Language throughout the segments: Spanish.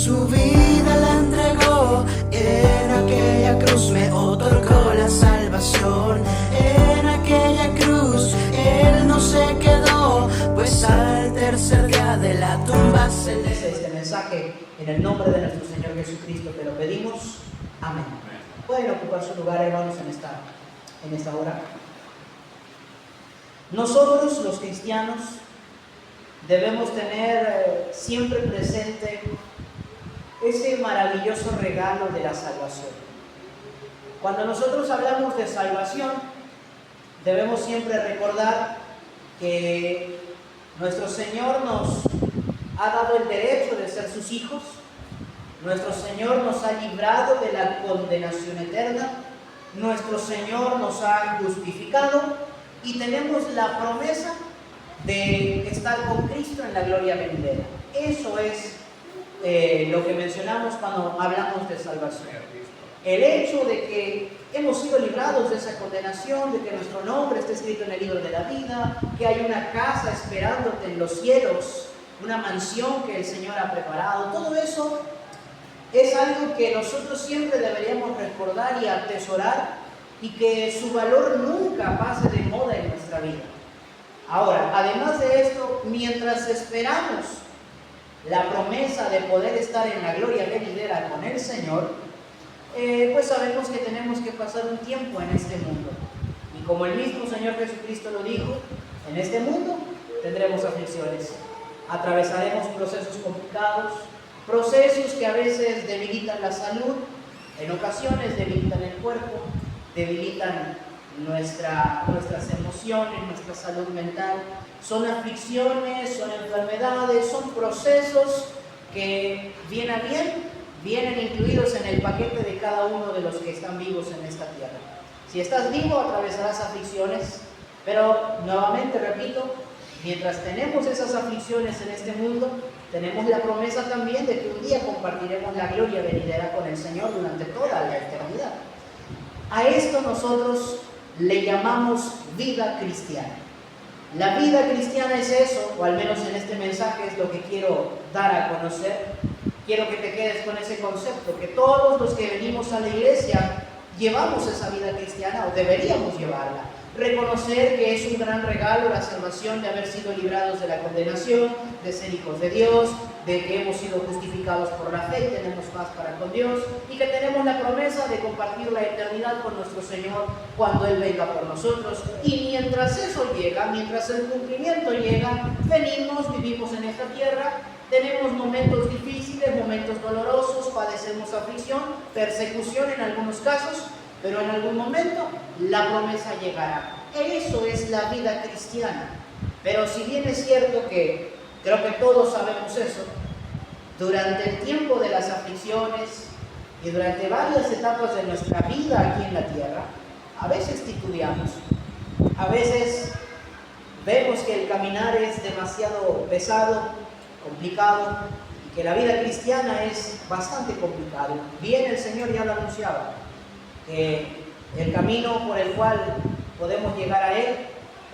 su vida la entregó. En aquella cruz me otorgó la salvación. En aquella cruz Él no se quedó, pues al tercer día de la tumba se le... Este mensaje en el nombre de nuestro Señor Jesucristo te lo pedimos. Amén. Pueden ocupar su lugar, hermanos, en esta hora. Nosotros, los cristianos, debemos tener siempre presente ese maravilloso regalo de la salvación. Cuando nosotros hablamos de salvación, debemos siempre recordar que nuestro Señor nos ha dado el derecho de ser sus hijos. Nuestro Señor nos ha librado de la condenación eterna. Nuestro Señor nos ha justificado y tenemos la promesa de estar con Cristo en la gloria venidera. Eso es lo que mencionamos cuando hablamos de salvación. El hecho de que hemos sido librados de esa condenación, de que nuestro nombre esté escrito en el libro de la vida, que hay una casa esperándote en los cielos, una mansión que el Señor ha preparado. Todo eso es algo que nosotros siempre deberíamos recordar y atesorar, y que su valor nunca pase de moda en nuestra vida. Ahora, además de esto, mientras esperamos la promesa de poder estar en la gloria venidera con el Señor, pues sabemos que tenemos que pasar un tiempo en este mundo. Y como el mismo Señor Jesucristo lo dijo, en este mundo tendremos aflicciones. Atravesaremos procesos complicados, procesos que a veces debilitan la salud, en ocasiones debilitan el cuerpo, debilitan nuestras emociones, nuestra salud mental. Son aflicciones, son enfermedades, son procesos que bien a bien vienen incluidos en el paquete de cada uno de los que están vivos en esta tierra. Si estás vivo, atravesarás aflicciones, pero nuevamente repito, mientras tenemos esas aflicciones en este mundo, tenemos la promesa también de que un día compartiremos la gloria venidera con el Señor durante toda la eternidad. A esto nosotros le llamamos vida cristiana. La vida cristiana es eso, o al menos en este mensaje es lo que quiero dar a conocer. Quiero que te quedes con ese concepto, que todos los que venimos a la iglesia llevamos esa vida cristiana, o deberíamos llevarla. Reconocer que es un gran regalo la salvación de haber sido librados de la condenación, de ser hijos de Dios, de que hemos sido justificados por la fe y tenemos paz para con Dios, y que tenemos la promesa de compartir la eternidad con nuestro Señor cuando Él venga por nosotros. Y mientras eso llega, mientras el cumplimiento llega, venimos, vivimos en esta tierra, tenemos momentos difíciles, momentos dolorosos, padecemos aflicción, persecución en algunos casos, pero en algún momento la promesa llegará. Eso es la vida cristiana. Pero si bien es cierto que creo que todos sabemos eso, durante el tiempo de las aflicciones y durante varias etapas de nuestra vida aquí en la tierra, a veces titubeamos, a veces vemos que el caminar es demasiado pesado, complicado, y que la vida cristiana es bastante complicado. Bien, el Señor ya lo anunciaba, que el camino por el cual podemos llegar a Él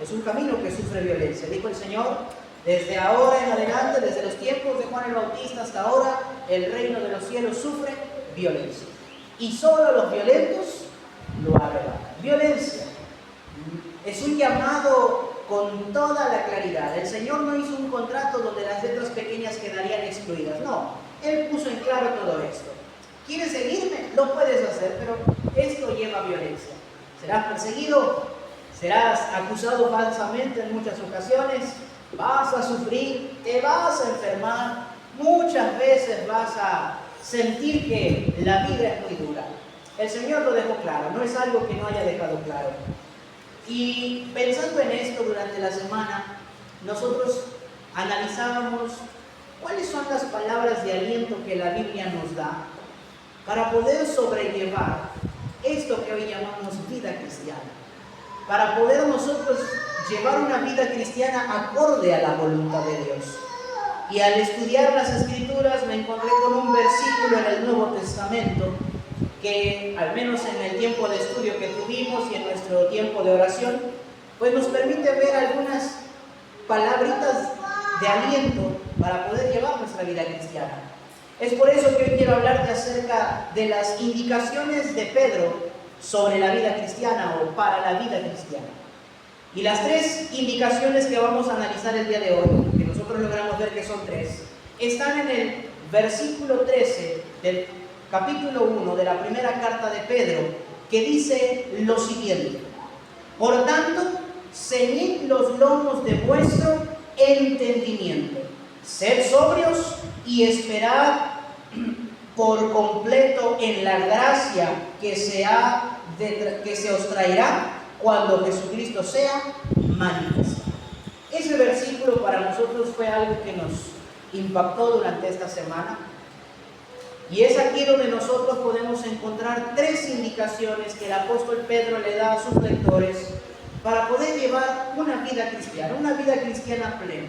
es un camino que sufre violencia. Dijo el Señor, desde ahora en adelante, desde los tiempos de Juan el Bautista hasta ahora, el reino de los cielos sufre violencia. Y solo los violentos lo arrebatan. Violencia es un llamado con toda la claridad. El Señor no hizo un contrato donde las letras pequeñas quedarían excluidas. No, Él puso en claro todo esto. ¿Quieres seguirme? Lo puedes hacer, pero esto lleva violencia. Serás perseguido, serás acusado falsamente en muchas ocasiones, vas a sufrir, te vas a enfermar, muchas veces vas a sentir que la vida es muy dura. El Señor lo dejó claro, no es algo que no haya dejado claro. Y pensando en esto durante la semana, nosotros analizábamos cuáles son las palabras de aliento que la Biblia nos da para poder sobrellevar esto que hoy llamamos vida cristiana, para poder nosotros llevar una vida cristiana acorde a la voluntad de Dios. Y al estudiar las Escrituras me encontré con un versículo en el Nuevo Testamento que, al menos en el tiempo de estudio que tuvimos y en nuestro tiempo de oración, pues nos permite ver algunas palabritas de aliento para poder llevar nuestra vida cristiana. Es por eso que hoy quiero hablarte acerca de las indicaciones de Pedro sobre la vida cristiana o para la vida cristiana. Y las tres indicaciones que vamos a analizar el día de hoy, que nosotros logramos ver que son tres, están en el versículo 13 del capítulo 1 de la primera carta de Pedro, que dice lo siguiente: por tanto, ceñid los lomos de vuestro entendimiento, sed sobrios y esperad por completo en la gracia que se os traerá cuando Jesucristo sea manifestado. Ese versículo para nosotros fue algo que nos impactó durante esta semana, y es aquí donde nosotros podemos encontrar tres indicaciones que el apóstol Pedro le da a sus lectores para poder llevar una vida cristiana plena.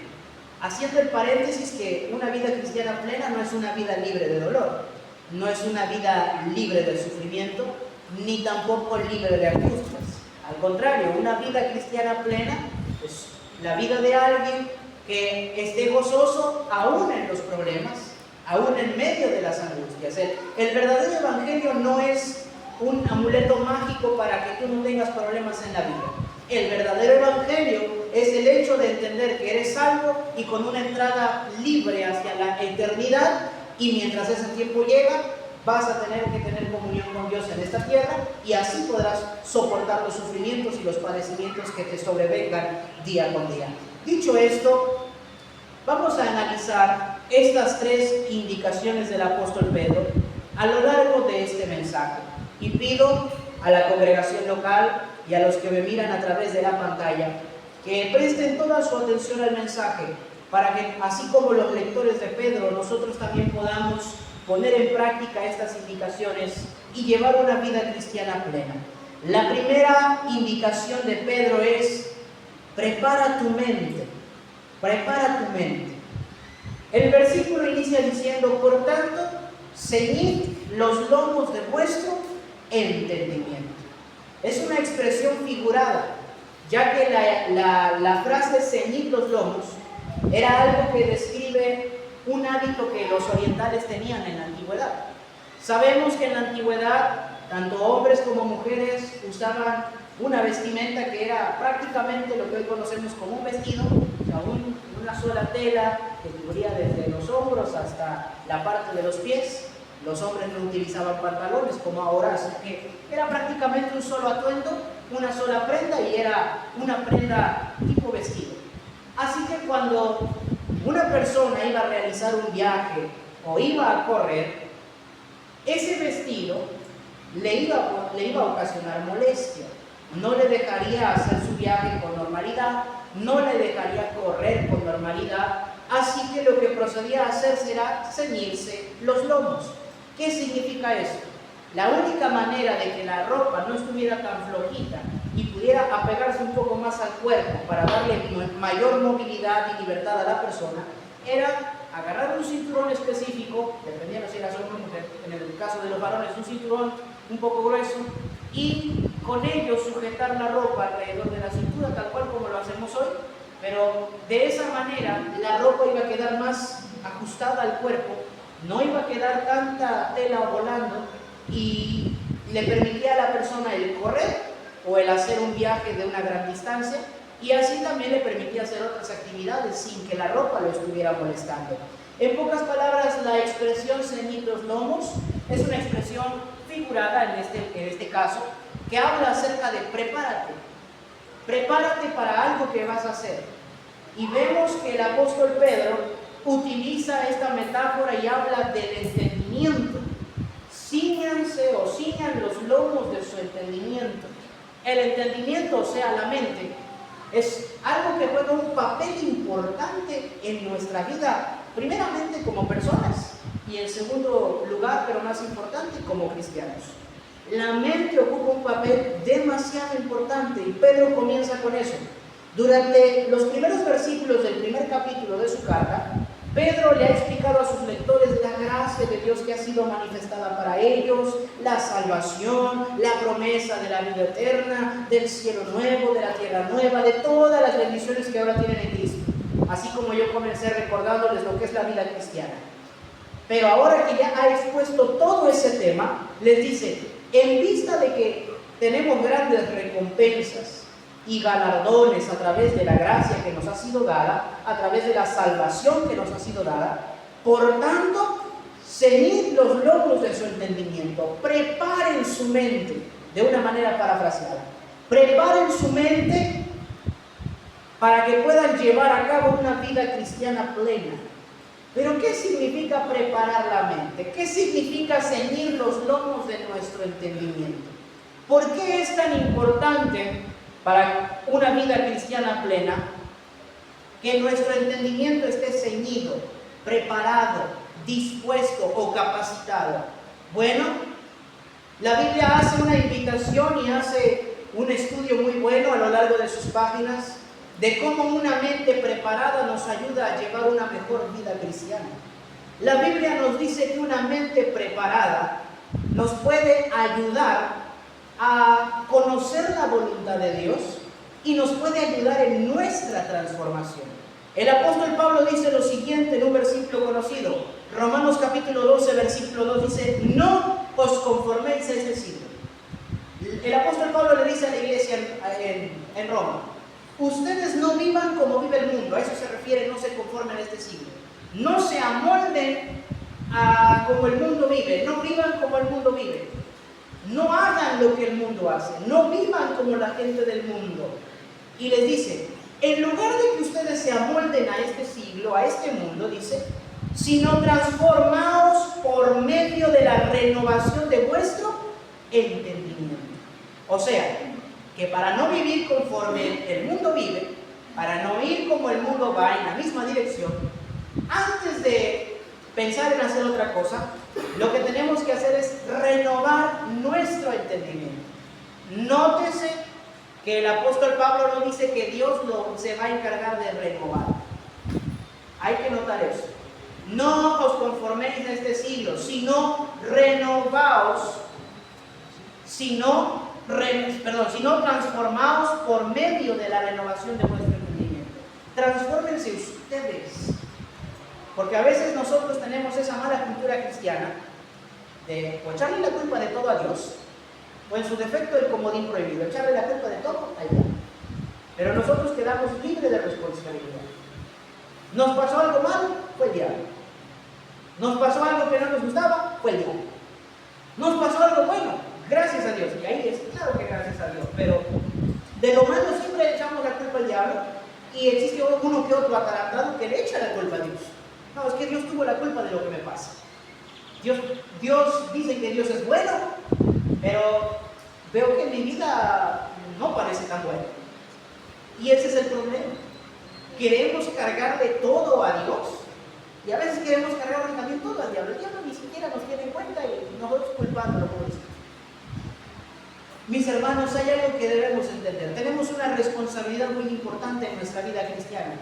Haciendo el paréntesis que una vida cristiana plena no es una vida libre de dolor, no es una vida libre de sufrimiento, ni tampoco libre de angustias. Al contrario, una vida cristiana plena es la vida de alguien que esté gozoso aún en los problemas, aún en medio de las angustias. El verdadero evangelio no es un amuleto mágico para que tú no tengas problemas en la vida. El verdadero evangelio es el hecho de entender que eres salvo y con una entrada libre hacia la eternidad, y mientras ese tiempo llega vas a tener que tener comunión con Dios en esta tierra, y así podrás soportar los sufrimientos y los padecimientos que te sobrevengan día con día. Dicho esto, vamos a analizar estas tres indicaciones del apóstol Pedro a lo largo de este mensaje, y pido a la congregación local y a los que me miran a través de la pantalla que presten toda su atención al mensaje, para que así como los lectores de Pedro, nosotros también podamos poner en práctica estas indicaciones y llevar una vida cristiana plena. La primera indicación de Pedro es: prepara tu mente, prepara tu mente. El versículo inicia diciendo: por tanto, ceñid los lomos de vuestro entendimiento. Es una expresión figurada, ya que la frase ceñid los lomos era algo que describe un hábito que los orientales tenían en la antigüedad. Sabemos que en la antigüedad tanto hombres como mujeres usaban una vestimenta que era prácticamente lo que hoy conocemos como un vestido, o sea, una sola tela que cubría desde los hombros hasta la parte de los pies. Los hombres no utilizaban pantalones como ahora, así que era prácticamente un solo atuendo, una sola prenda, y era una prenda tipo vestido. Así que cuando una persona iba a realizar un viaje o iba a correr, ese vestido le iba a ocasionar molestia. No le dejaría hacer su viaje con normalidad, no le dejaría correr con normalidad, así que lo que procedía a hacer será ceñirse los lomos. ¿Qué significa esto? La única manera de que la ropa no estuviera tan flojita y pudiera apegarse un poco más al cuerpo para darle mayor movilidad y libertad a la persona era agarrar un cinturón específico, dependiendo si era hombre o mujer, en el caso de los varones un cinturón un poco grueso, y con ello sujetar la ropa alrededor de la cintura, tal cual como lo hacemos hoy, pero de esa manera la ropa iba a quedar más ajustada al cuerpo, no iba a quedar tanta tela volando, y le permitía a la persona el correr o el hacer un viaje de una gran distancia, y así también le permitía hacer otras actividades sin que la ropa lo estuviera molestando. En pocas palabras, la expresión ceñid los lomos es una expresión figurada en este caso, que habla acerca de prepárate para algo que vas a hacer. Y vemos que el apóstol Pedro utiliza esta metáfora y habla del entendimiento. Cíñanse o ciñan los lomos de su entendimiento. El entendimiento, o sea, la mente, es algo que juega un papel importante en nuestra vida, primeramente como personas, y en segundo lugar, pero más importante, como cristianos. La mente ocupa un papel demasiado importante, y Pedro comienza con eso. Durante los primeros versículos del primer capítulo de su carta, Pedro le ha explicado a sus lectores la gracia de Dios que ha sido manifestada para ellos, la salvación, la promesa de la vida eterna, del cielo nuevo, de la tierra nueva, de todas las bendiciones que ahora tienen en Cristo. Así como yo comencé recordándoles lo que es la vida cristiana. Pero ahora que ya ha expuesto todo ese tema, les dice, en vista de que tenemos grandes recompensas y galardones a través de la gracia que nos ha sido dada, a través de la salvación que nos ha sido dada, por tanto, ceñid los lomos de su entendimiento, preparen su mente, de una manera parafraseada, preparen su mente para que puedan llevar a cabo una vida cristiana plena. Pero ¿qué significa preparar la mente? ¿Qué significa ceñir los lomos de nuestro entendimiento? ¿Por qué es tan importante para una vida cristiana plena que nuestro entendimiento esté ceñido, preparado, dispuesto o capacitado? Bueno, la Biblia hace una invitación y hace un estudio muy bueno a lo largo de sus páginas de cómo una mente preparada nos ayuda a llevar una mejor vida cristiana. La Biblia nos dice que una mente preparada nos puede ayudar a conocer la voluntad de Dios y nos puede ayudar en nuestra transformación. El apóstol Pablo dice lo siguiente en un versículo conocido, Romanos capítulo 12, versículo 2 dice, no os conforméis a este siglo. El apóstol Pablo le dice a la iglesia en Roma, ustedes no vivan como vive el mundo, a eso se refiere, no se conformen a este siglo. No se amolden a como el mundo vive, no vivan como el mundo vive. No hagan lo que el mundo hace, no vivan como la gente del mundo. Y les dice, en lugar de que ustedes se amolden a este siglo, a este mundo, dice, sino transformaos por medio de la renovación de vuestro entendimiento. O sea, que para no vivir conforme el mundo vive, para no ir como el mundo va en la misma dirección, antes de pensar en hacer otra cosa, lo que tenemos que hacer es renovar nuestro entendimiento. Nótese que el apóstol Pablo no dice que Dios se va a encargar de renovar. Hay que notar eso. No os conforméis a este siglo, sino renovaos, sino transformaos por medio de la renovación de vuestro entendimiento. Transfórmense ustedes. Porque a veces nosotros tenemos esa mala cultura cristiana de echarle la culpa de todo a Dios, o en su defecto el comodín prohibido, echarle la culpa de todo a Dios. Pero nosotros quedamos libres de responsabilidad. Nos pasó algo malo, fue el diablo. Nos pasó algo que no nos gustaba, fue el diablo. Nos pasó algo bueno, gracias a Dios. Y ahí es claro que gracias a Dios, pero de lo malo siempre le echamos la culpa al diablo y existe uno que otro atarantado que le echa la culpa a Dios. No, es que Dios tuvo la culpa de lo que me pasa. Dios dice que Dios es bueno, pero veo que mi vida no parece tan buena. Y ese es el problema. Queremos cargarle todo a Dios y a veces queremos cargarle también todo al diablo. El diablo ni siquiera nos tiene en cuenta y nosotros culpándolo por eso. Mis hermanos, hay algo que debemos entender. Tenemos una responsabilidad muy importante en nuestra vida cristiana.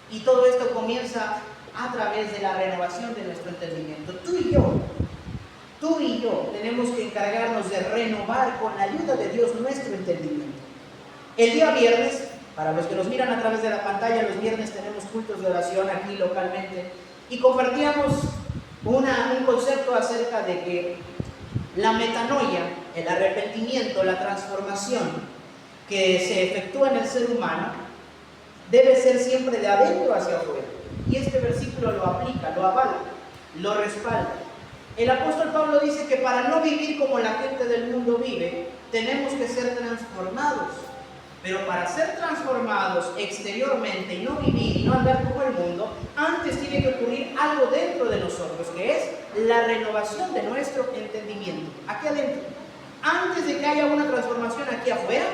Y todo esto comienza a través de la renovación de nuestro entendimiento. Tú y yo tenemos que encargarnos de renovar con la ayuda de Dios nuestro entendimiento. El día viernes, para los que nos miran a través de la pantalla, los viernes tenemos cultos de oración aquí localmente y compartíamos un concepto acerca de que la metanoia, el arrepentimiento, la transformación que se efectúa en el ser humano debe ser siempre de adentro hacia afuera. Y este versículo lo aplica, lo avala, lo respalda. El apóstol Pablo dice que para no vivir como la gente del mundo vive, tenemos que ser transformados. Pero para ser transformados exteriormente y no vivir y no andar como el mundo, antes tiene que ocurrir algo dentro de nosotros, que es la renovación de nuestro entendimiento. Aquí adentro. Antes de que haya una transformación aquí afuera,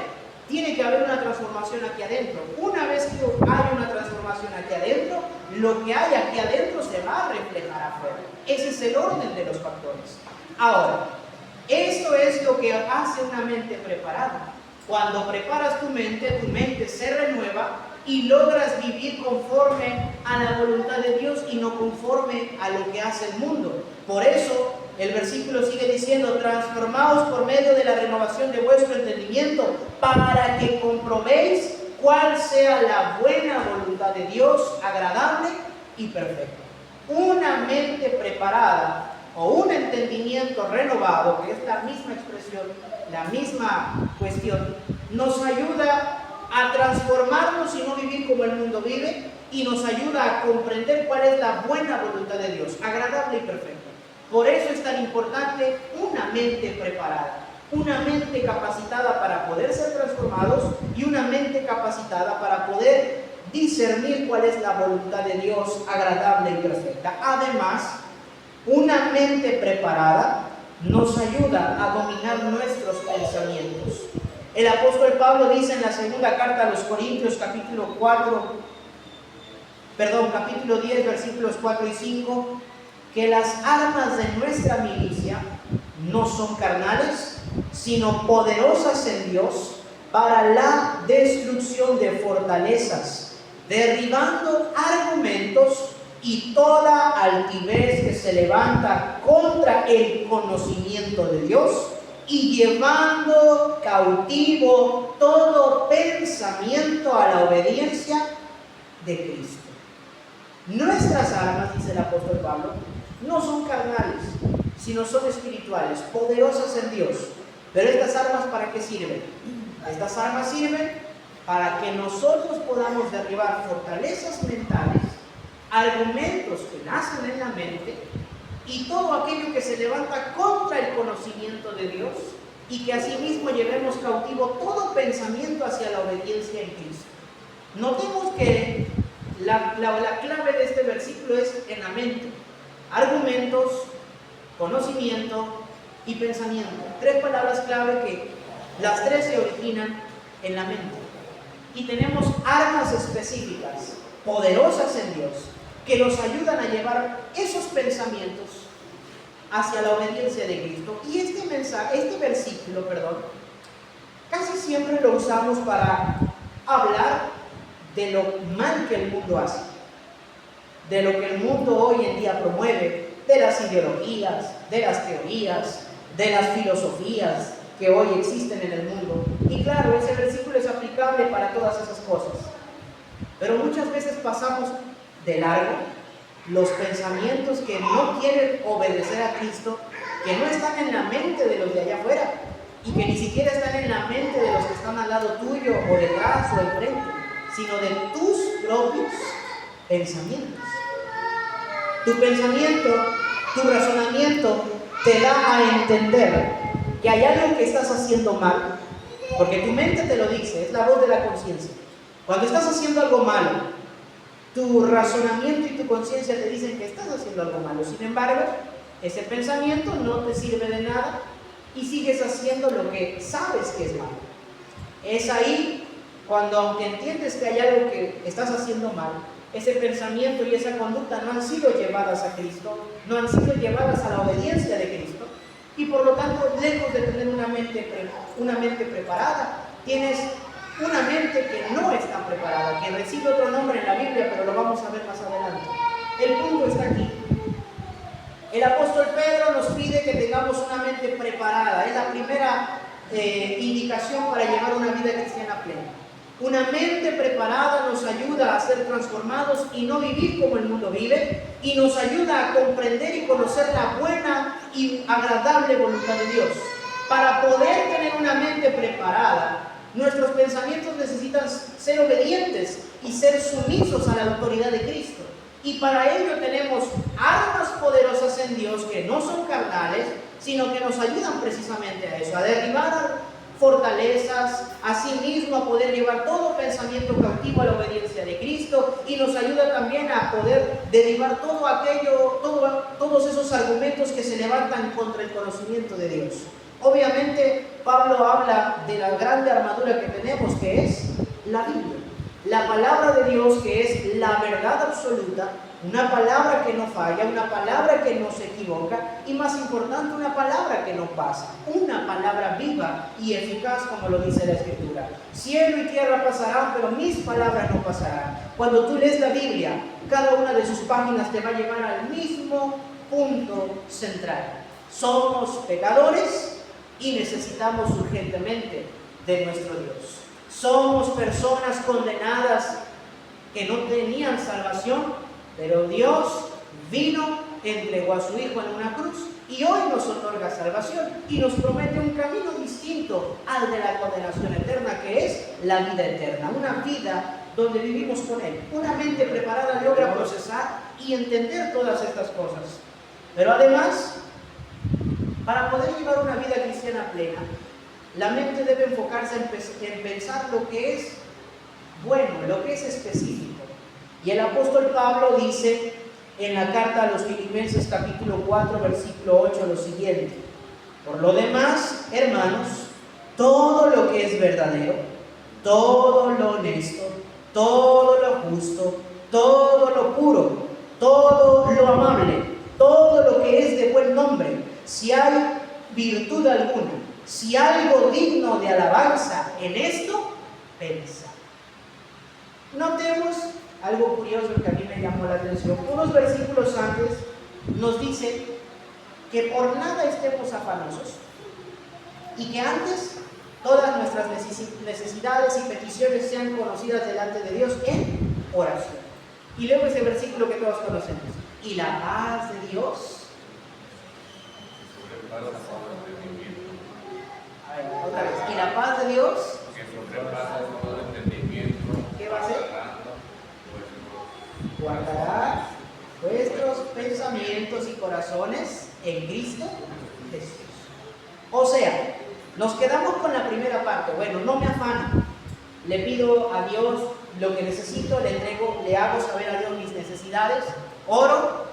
tiene que haber una transformación aquí adentro. Una vez que haya una transformación aquí adentro, lo que hay aquí adentro se va a reflejar afuera. Ese es el orden de los factores. Ahora, esto es lo que hace una mente preparada. Cuando preparas tu mente se renueva y logras vivir conforme a la voluntad de Dios y no conforme a lo que hace el mundo. Por eso el versículo sigue diciendo, transformaos por medio de la renovación de vuestro entendimiento para que comprobéis cuál sea la buena voluntad de Dios, agradable y perfecta. una mente preparada o un entendimiento renovado, que es la misma expresión, la misma cuestión, nos ayuda a transformarnos y no vivir como el mundo vive, y nos ayuda a comprender cuál es la buena voluntad de Dios, agradable y perfecta. Por eso es tan importante una mente preparada, una mente capacitada para poder ser transformados y una mente capacitada para poder discernir cuál es la voluntad de Dios agradable y perfecta. Además, una mente preparada nos ayuda a dominar nuestros pensamientos. El apóstol Pablo dice en la segunda carta a los Corintios, capítulo 10, versículos 4 y 5, que las armas de nuestra milicia no son carnales, sino poderosas en Dios para la destrucción de fortalezas, derribando argumentos y toda altivez que se levanta contra el conocimiento de Dios, y llevando cautivo todo pensamiento a la obediencia de Cristo. Nuestras armas, dice el apóstol Pablo, no son carnales, sino son espirituales, poderosas en Dios. Pero estas armas, ¿para qué sirven? Estas armas sirven para que nosotros podamos derribar fortalezas mentales, argumentos que nacen en la mente, y todo aquello que se levanta contra el conocimiento de Dios, y que asimismo llevemos cautivo todo pensamiento hacia la obediencia en Cristo. Notemos que la clave de este versículo es en la mente: argumentos, conocimiento y pensamiento. Tres palabras clave que las tres se originan en la mente. Y tenemos armas específicas, poderosas en Dios, que nos ayudan a llevar esos pensamientos hacia la obediencia de Cristo. Y este versículo, casi siempre lo usamos para hablar de lo mal que el mundo hace, de lo que el mundo hoy en día promueve, de las ideologías, de las teorías, de las filosofías que hoy existen en el mundo. Y claro, ese versículo es aplicable para todas esas cosas. Pero muchas veces pasamos de largo los pensamientos que no quieren obedecer a Cristo, que no están en la mente de los de allá afuera, y que ni siquiera están en la mente de los que están al lado tuyo o detrás o enfrente, sino de tus propios pensamientos. Tu pensamiento, tu razonamiento te da a entender que hay algo que estás haciendo mal, porque tu mente te lo dice, es la voz de la conciencia. Cuando estás haciendo algo malo, tu razonamiento y tu conciencia te dicen que estás haciendo algo malo. Sin embargo, ese pensamiento no te sirve de nada y sigues haciendo lo que sabes que es malo. Es ahí cuando, aunque entiendes que hay algo que estás haciendo mal, ese pensamiento y esa conducta no han sido llevadas a Cristo, no han sido llevadas a la obediencia de Cristo, y por lo tanto, lejos de tener una mente preparada, tienes una mente que no está preparada, que recibe otro nombre en la Biblia, pero lo vamos a ver más adelante. El punto está aquí. El apóstol Pedro nos pide que tengamos una mente preparada. Es la primera indicación para llevar una vida cristiana plena. Una mente preparada nos ayuda a ser transformados y no vivir como el mundo vive, y nos ayuda a comprender y conocer la buena y agradable voluntad de Dios. Para poder tener una mente preparada, nuestros pensamientos necesitan ser obedientes y ser sumisos a la autoridad de Cristo. Y para ello tenemos armas poderosas en Dios que no son carnales, sino que nos ayudan precisamente a eso, a derribar fortalezas, asimismo a poder llevar todo pensamiento cautivo a la obediencia de Cristo, y nos ayuda también a poder derribar todos esos argumentos que se levantan contra el conocimiento de Dios. Obviamente, Pablo habla de la grande armadura que tenemos, que es la Biblia, la palabra de Dios, que es la verdad absoluta, una palabra que no falla, una palabra que no se equivoca, y más importante, una palabra que no pasa, una palabra viva y eficaz, como lo dice la Escritura. Cielo y tierra pasarán, pero mis palabras no pasarán. Cuando tú lees la Biblia, cada una de sus páginas te va a llevar al mismo punto central. Somos pecadores y necesitamos urgentemente de nuestro Dios. Somos personas condenadas que no tenían salvación, pero Dios vino, entregó a su Hijo en una cruz y hoy nos otorga salvación y nos promete un camino distinto al de la condenación eterna, que es la vida eterna, una vida donde vivimos con Él. Una mente preparada logra procesar y entender todas estas cosas. Pero además, para poder llevar una vida cristiana plena, la mente debe enfocarse en pensar lo que es bueno, lo que es específico. Y el apóstol Pablo dice en la carta a los Filipenses capítulo 4 versículo 8 lo siguiente: por lo demás, hermanos, todo lo que es verdadero, todo lo honesto, todo lo justo, todo lo puro, todo lo amable, todo lo que es de buen nombre, si hay virtud alguna, si algo digno de alabanza, en esto pensad. Notemos algo curioso que a mí me llamó la atención. Unos versículos antes nos dice que por nada estemos afanosos y que antes todas nuestras necesidades y peticiones sean conocidas delante de Dios en oración. Y luego ese versículo que todos conocemos: y la paz de Dios. A ver, otra vez. Y la paz de Dios, ¿qué va a hacer? Guardará vuestros pensamientos y corazones en Cristo Jesús. O sea, nos quedamos con la primera parte. Bueno, no me afano, le pido a Dios lo que necesito, le entrego, le hago saber a Dios mis necesidades, oro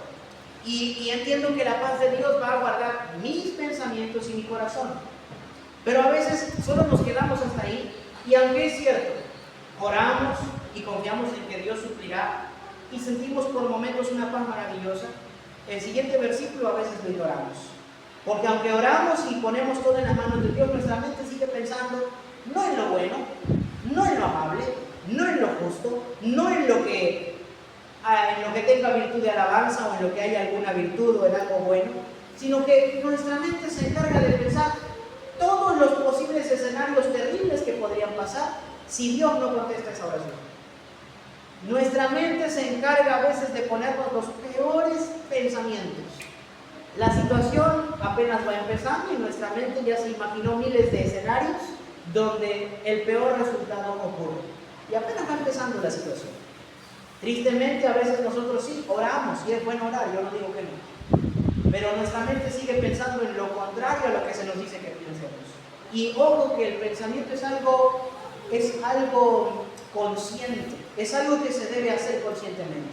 y entiendo que la paz de Dios va a guardar mis pensamientos y mi corazón. Pero a veces solo nos quedamos hasta ahí, y aunque es cierto, oramos y confiamos en que Dios suplirá y sentimos por momentos una paz maravillosa, el siguiente versículo a veces lo ignoramos. Porque aunque oramos y ponemos todo en las manos de Dios, nuestra mente sigue pensando no en lo bueno, no en lo amable, no en lo justo, no en lo que tenga virtud de alabanza o en lo que haya alguna virtud o en algo bueno, sino que nuestra mente se encarga de pensar todos los posibles escenarios terribles que podrían pasar si Dios no contesta esa oración. Nuestra mente se encarga a veces de ponernos los peores pensamientos. La situación apenas va empezando y nuestra mente ya se imaginó miles de escenarios donde el peor resultado ocurre. Y apenas va empezando la situación. Tristemente, a veces nosotros sí oramos, y es bueno orar, yo no digo que no. Pero nuestra mente sigue pensando en lo contrario a lo que se nos dice que pensemos. Y ojo que el pensamiento es algo consciente, es algo que se debe hacer conscientemente.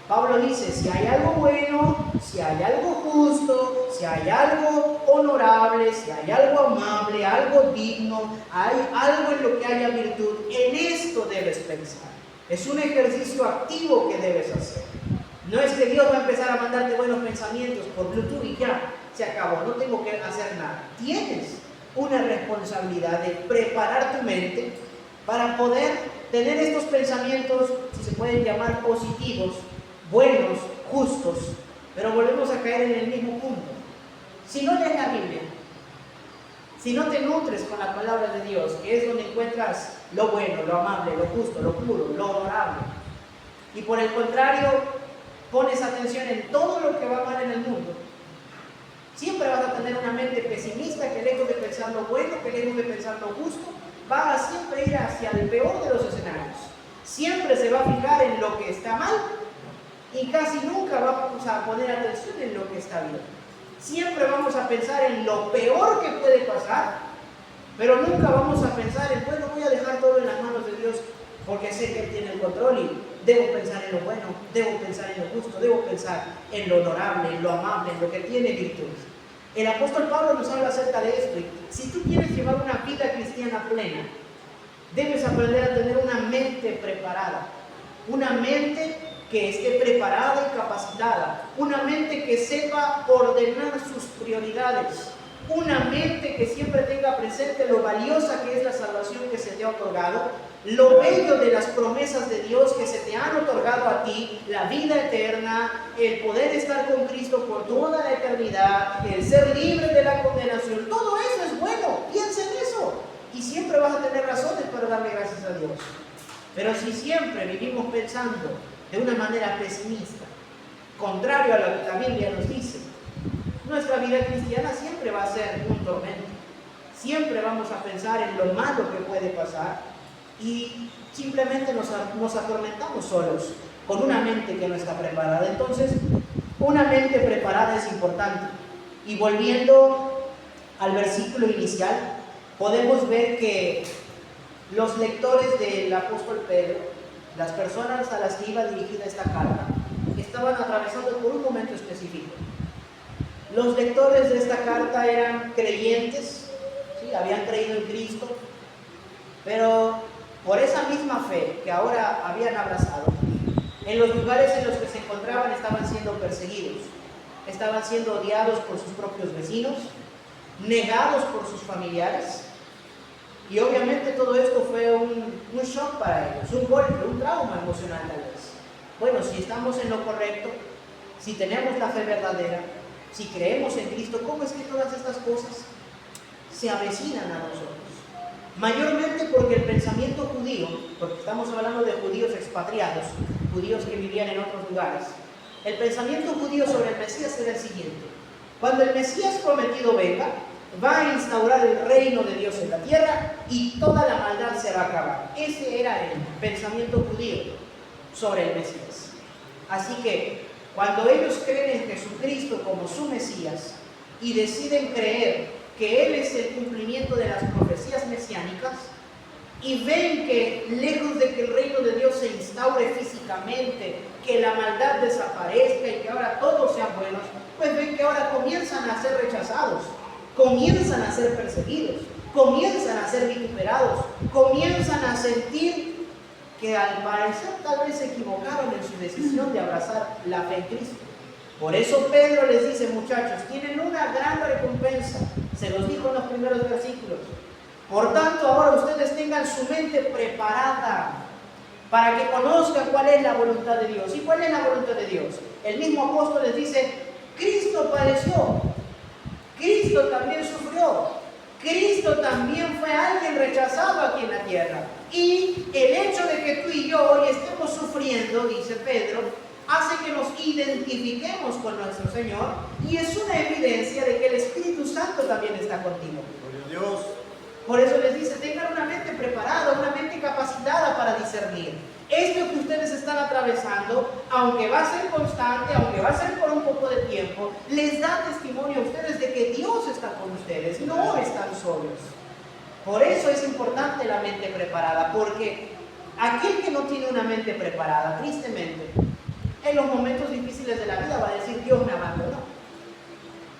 Pablo dice: si hay algo bueno, si hay algo justo, si hay algo honorable, si hay algo amable, algo digno, hay algo en lo que haya virtud, en esto debes pensar. Es un ejercicio activo que debes hacer. No es que Dios va a empezar a mandarte buenos pensamientos por Bluetooth y ya, se acabó, no tengo que hacer nada. Tienes una responsabilidad de preparar tu mente para poder tener estos pensamientos, si se pueden llamar positivos, buenos, justos. Pero volvemos a caer en el mismo punto. Si no lees la Biblia, si no te nutres con la palabra de Dios, que es donde encuentras lo bueno, lo amable, lo justo, lo puro, lo honorable, y por el contrario pones atención en todo lo que va mal en el mundo, siempre vas a tener una mente pesimista que lejos de pensar lo bueno, que lejos de pensar lo justo, va a siempre ir hacia el peor de los escenarios. Siempre se va a fijar en lo que está mal y casi nunca vamos a poner atención en lo que está bien. Siempre vamos a pensar en lo peor que puede pasar, pero nunca vamos a pensar en, bueno, voy a dejar todo en las manos de Dios porque sé que Él tiene el control y debo pensar en lo bueno, debo pensar en lo justo, debo pensar en lo honorable, en lo amable, en lo que tiene virtud. El apóstol Pablo nos habla acerca de esto. Y si tú quieres llevar una vida cristiana plena, debes aprender a tener una mente preparada, una mente que esté preparada y capacitada, una mente que sepa ordenar sus prioridades, una mente que siempre tenga presente lo valiosa que es la salvación que se te ha otorgado, lo bello de las promesas de Dios que se te han otorgado a ti, la vida eterna, el poder estar con Cristo por toda la eternidad, el ser libre de la condenación. Todo eso es bueno, piensa en eso y siempre vas a tener razones para darle gracias a Dios. Pero si siempre vivimos pensando de una manera pesimista, contrario a lo que la Biblia nos dice. Nuestra vida cristiana siempre va a ser un tormento. Siempre vamos a pensar en lo malo que puede pasar y simplemente nos atormentamos solos con una mente que no está preparada. Entonces, una mente preparada es importante. Y volviendo al versículo inicial, podemos ver que los lectores del apóstol Pedro, las personas a las que iba dirigida esta carta, estaban atravesando por un momento específico. Los lectores de esta carta eran creyentes, ¿sí? Habían creído en Cristo, pero por esa misma fe que ahora habían abrazado, en los lugares en los que se encontraban estaban siendo perseguidos, estaban siendo odiados por sus propios vecinos, negados por sus familiares, y obviamente todo esto fue un shock para ellos, un golpe, un trauma emocional tal vez. Bueno, si estamos en lo correcto, si tenemos la fe verdadera, si creemos en Cristo, ¿cómo es que todas estas cosas se avecinan a nosotros? Mayormente porque el pensamiento judío, porque estamos hablando de judíos expatriados, judíos que vivían en otros lugares, el pensamiento judío sobre el Mesías era el siguiente: cuando el Mesías prometido venga, va a instaurar el reino de Dios en la tierra y toda la maldad se va a acabar. Ese era el pensamiento judío sobre el Mesías. Así que cuando ellos creen en Jesucristo como su Mesías y deciden creer que Él es el cumplimiento de las profecías mesiánicas y ven que lejos de que el reino de Dios se instaure físicamente, que la maldad desaparezca y que ahora todos sean buenos, pues ven que ahora comienzan a ser rechazados, comienzan a ser perseguidos, comienzan a ser vituperados, comienzan a sentir que al parecer tal vez se equivocaron en su decisión de abrazar la fe en Cristo. Por eso Pedro les dice: muchachos, tienen una gran recompensa. Se los dijo en los primeros versículos. Por tanto, ahora ustedes tengan su mente preparada para que conozcan cuál es la voluntad de Dios. ¿Y cuál es la voluntad de Dios? El mismo apóstol les dice: Cristo padeció, Cristo también sufrió, Cristo también fue alguien rechazado aquí en la tierra. Y el hecho de que tú y yo hoy estemos sufriendo, dice Pedro, hace que nos identifiquemos con nuestro Señor y es una evidencia de que el Espíritu Santo también está contigo. Gloria a Dios. Por eso les dice: tengan una mente preparada, una mente capacitada para discernir. Esto que ustedes están atravesando, aunque va a ser constante, aunque va a ser por un poco de tiempo, les da testimonio a ustedes de que Dios está con ustedes, no están solos. Por eso es importante la mente preparada, porque aquel que no tiene una mente preparada, tristemente, en los momentos difíciles de la vida va a decir: Dios me abandonó.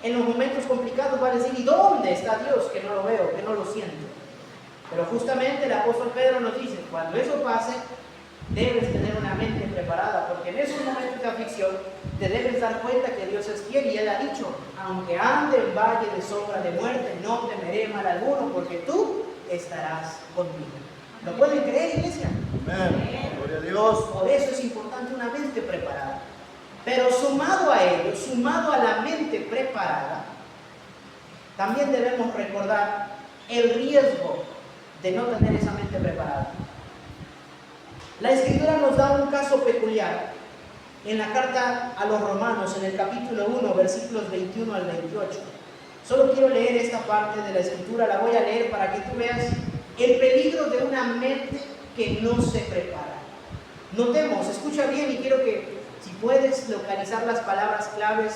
En los momentos complicados va a decir: ¿y dónde está Dios? Que no lo veo, que no lo siento. Pero justamente el apóstol Pedro nos dice: cuando eso pase, debes tener una mente preparada, porque en esos momentos de aflicción te debes dar cuenta que Dios es fiel, y Él ha dicho: aunque ande en valle de sombra de muerte, no temeré mal alguno, porque tú estarás conmigo. ¿Lo pueden creer, iglesia? Amén. Gloria a Dios. Por eso es importante una mente preparada. Pero sumado a ello, sumado a la mente preparada, también debemos recordar el riesgo de no tener esa mente preparada. La Escritura nos da un caso peculiar en la carta a los Romanos, en el capítulo 1, versículos 21 al 28. Solo quiero leer esta parte de la Escritura, la voy a leer para que tú veas el peligro de una mente que no se prepara. Notemos, escucha bien, y quiero que, si puedes, localizar las palabras claves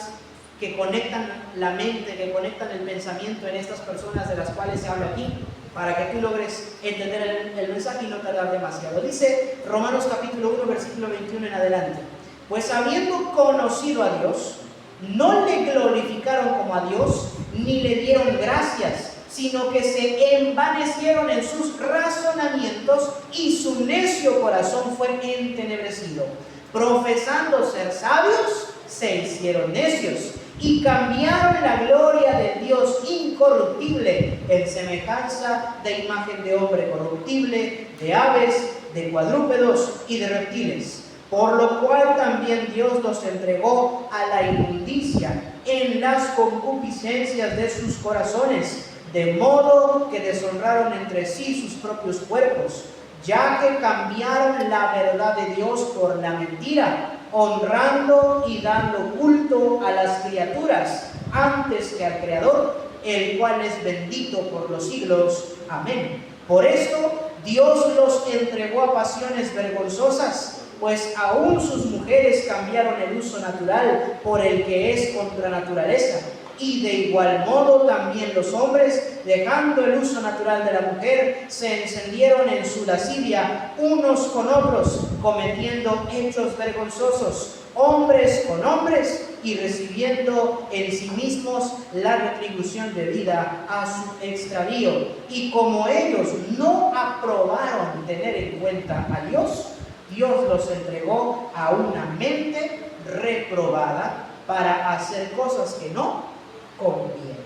que conectan la mente, que conectan el pensamiento en estas personas de las cuales se habla aquí, para que tú logres entender el mensaje y no tardar demasiado. Dice Romanos capítulo 1, versículo 21 en adelante: pues habiendo conocido a Dios, no le glorificaron como a Dios, ni le dieron gracias, sino que se envanecieron en sus razonamientos y su necio corazón fue entenebrecido. Profesando ser sabios, se hicieron necios y cambiaron la gloria de Dios incorruptible en semejanza de imagen de hombre corruptible, de aves, de cuadrúpedos y de reptiles. Por lo cual también Dios los entregó a la inmundicia en las concupiscencias de sus corazones, de modo que deshonraron entre sí sus propios cuerpos, ya que cambiaron la verdad de Dios por la mentira, honrando y dando culto a las criaturas antes que al Creador, el cual es bendito por los siglos. Amén. Por esto Dios los entregó a pasiones vergonzosas, pues aún sus mujeres cambiaron el uso natural por el que es contra naturaleza. Y de igual modo también los hombres, dejando el uso natural de la mujer, se encendieron en su lascivia unos con otros, cometiendo hechos vergonzosos, hombres con hombres, y recibiendo en sí mismos la retribución debida a su extravío. Y como ellos no aprobaron tener en cuenta a Dios, Dios los entregó a una mente reprobada para hacer cosas que no conviene.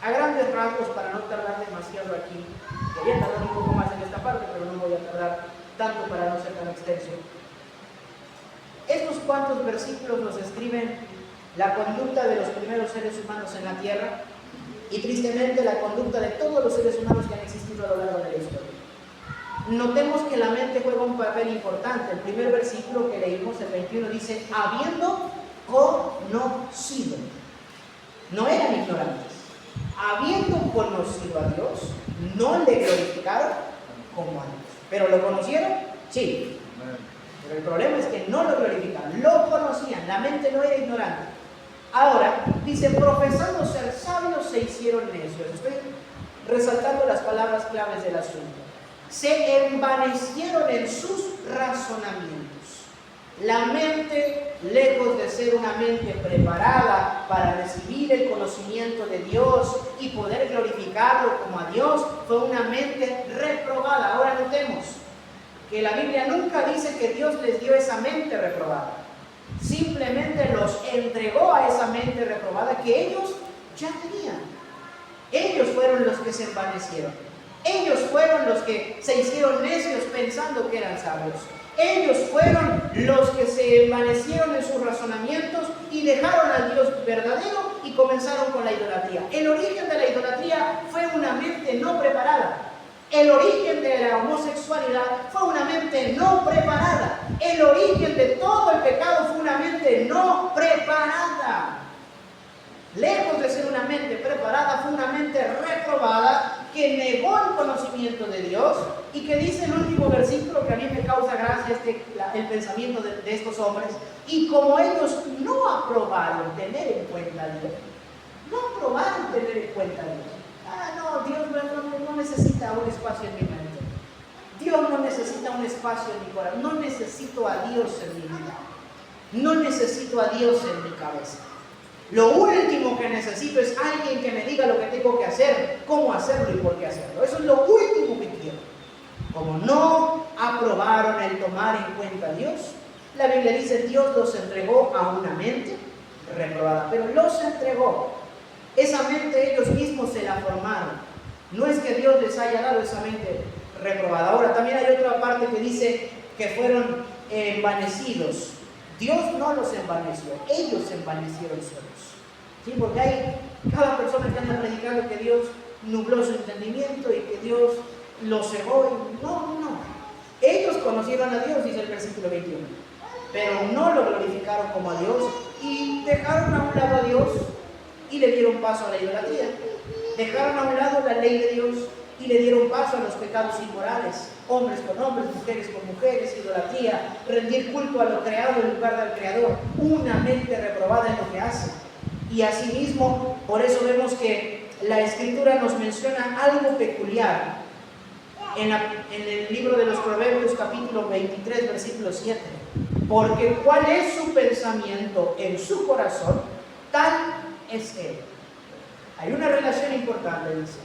A grandes rasgos, para no tardar demasiado aquí, quería tardar un poco más en esta parte, pero no voy a tardar tanto para no ser tan extenso. Estos cuantos versículos nos describen la conducta de los primeros seres humanos en la tierra y tristemente la conducta de todos los seres humanos que han existido a lo largo de la historia. Notemos que la mente juega un papel importante. El primer versículo que leímos, el 21, dice: habiendo conocido. No eran ignorantes. Habiendo conocido a Dios, no le glorificaron como a Dios. ¿Pero lo conocieron? Sí. Pero el problema es que no lo glorificaron, lo conocían, la mente no era ignorante. Ahora, dice, profesando ser sabios, se hicieron necios. Estoy resaltando las palabras claves del asunto. Se envanecieron en sus razonamientos. La mente, lejos de ser una mente preparada para recibir el conocimiento de Dios y poder glorificarlo como a Dios, fue una mente reprobada. Ahora notemos que la Biblia nunca dice que Dios les dio esa mente reprobada. Simplemente los entregó a esa mente reprobada que ellos ya tenían. Ellos fueron los que se envanecieron. Ellos fueron los que se hicieron necios pensando que eran sabios. Ellos fueron los que se envanecieron en sus razonamientos y dejaron al Dios verdadero y comenzaron con la idolatría. El origen de la idolatría fue una mente no preparada. El origen de la homosexualidad fue una mente no preparada. El origen de todo el pecado fue una mente no preparada. Lejos de ser una mente preparada, fue una mente reprobada que negó el conocimiento de Dios y que dice el último versículo que a mí me causa gracia el pensamiento de estos hombres. Y como ellos no aprobaron tener en cuenta a Dios, no aprobaron tener en cuenta a Dios. No, Dios no necesita un espacio en mi mente. Dios no necesita un espacio en mi corazón. No necesito a Dios en mi vida. No necesito a Dios en mi cabeza. Lo último que necesito es alguien que me diga lo que tengo que hacer, cómo hacerlo y por qué hacerlo. Eso es lo último que quiero. Como no aprobaron el tomar en cuenta a Dios, la Biblia dice: Dios los entregó a una mente reprobada. Pero los entregó. Esa mente ellos mismos se la formaron. No es que Dios les haya dado esa mente reprobada. Ahora, también hay otra parte que dice que fueron envanecidos. Dios no los envaneció, ellos se envanecieron solos. ¿Sí? Porque hay cada persona que anda predicando que Dios nubló su entendimiento y que Dios los cegó. No. Ellos conocieron a Dios, dice el versículo 21, pero no lo glorificaron como a Dios y dejaron a un lado a Dios y le dieron paso a la idolatría. Dejaron a un lado la ley de Dios y le dieron paso a los pecados inmorales. Hombres con hombres, mujeres con mujeres, idolatría, rendir culto a lo creado en lugar del Creador. Una mente reprobada en lo que hace. Y asimismo, por eso vemos que la Escritura nos menciona algo peculiar en el libro de los Proverbios, capítulo 23, versículo 7. Porque cuál es su pensamiento en su corazón, tal es él. Hay una relación importante, dice.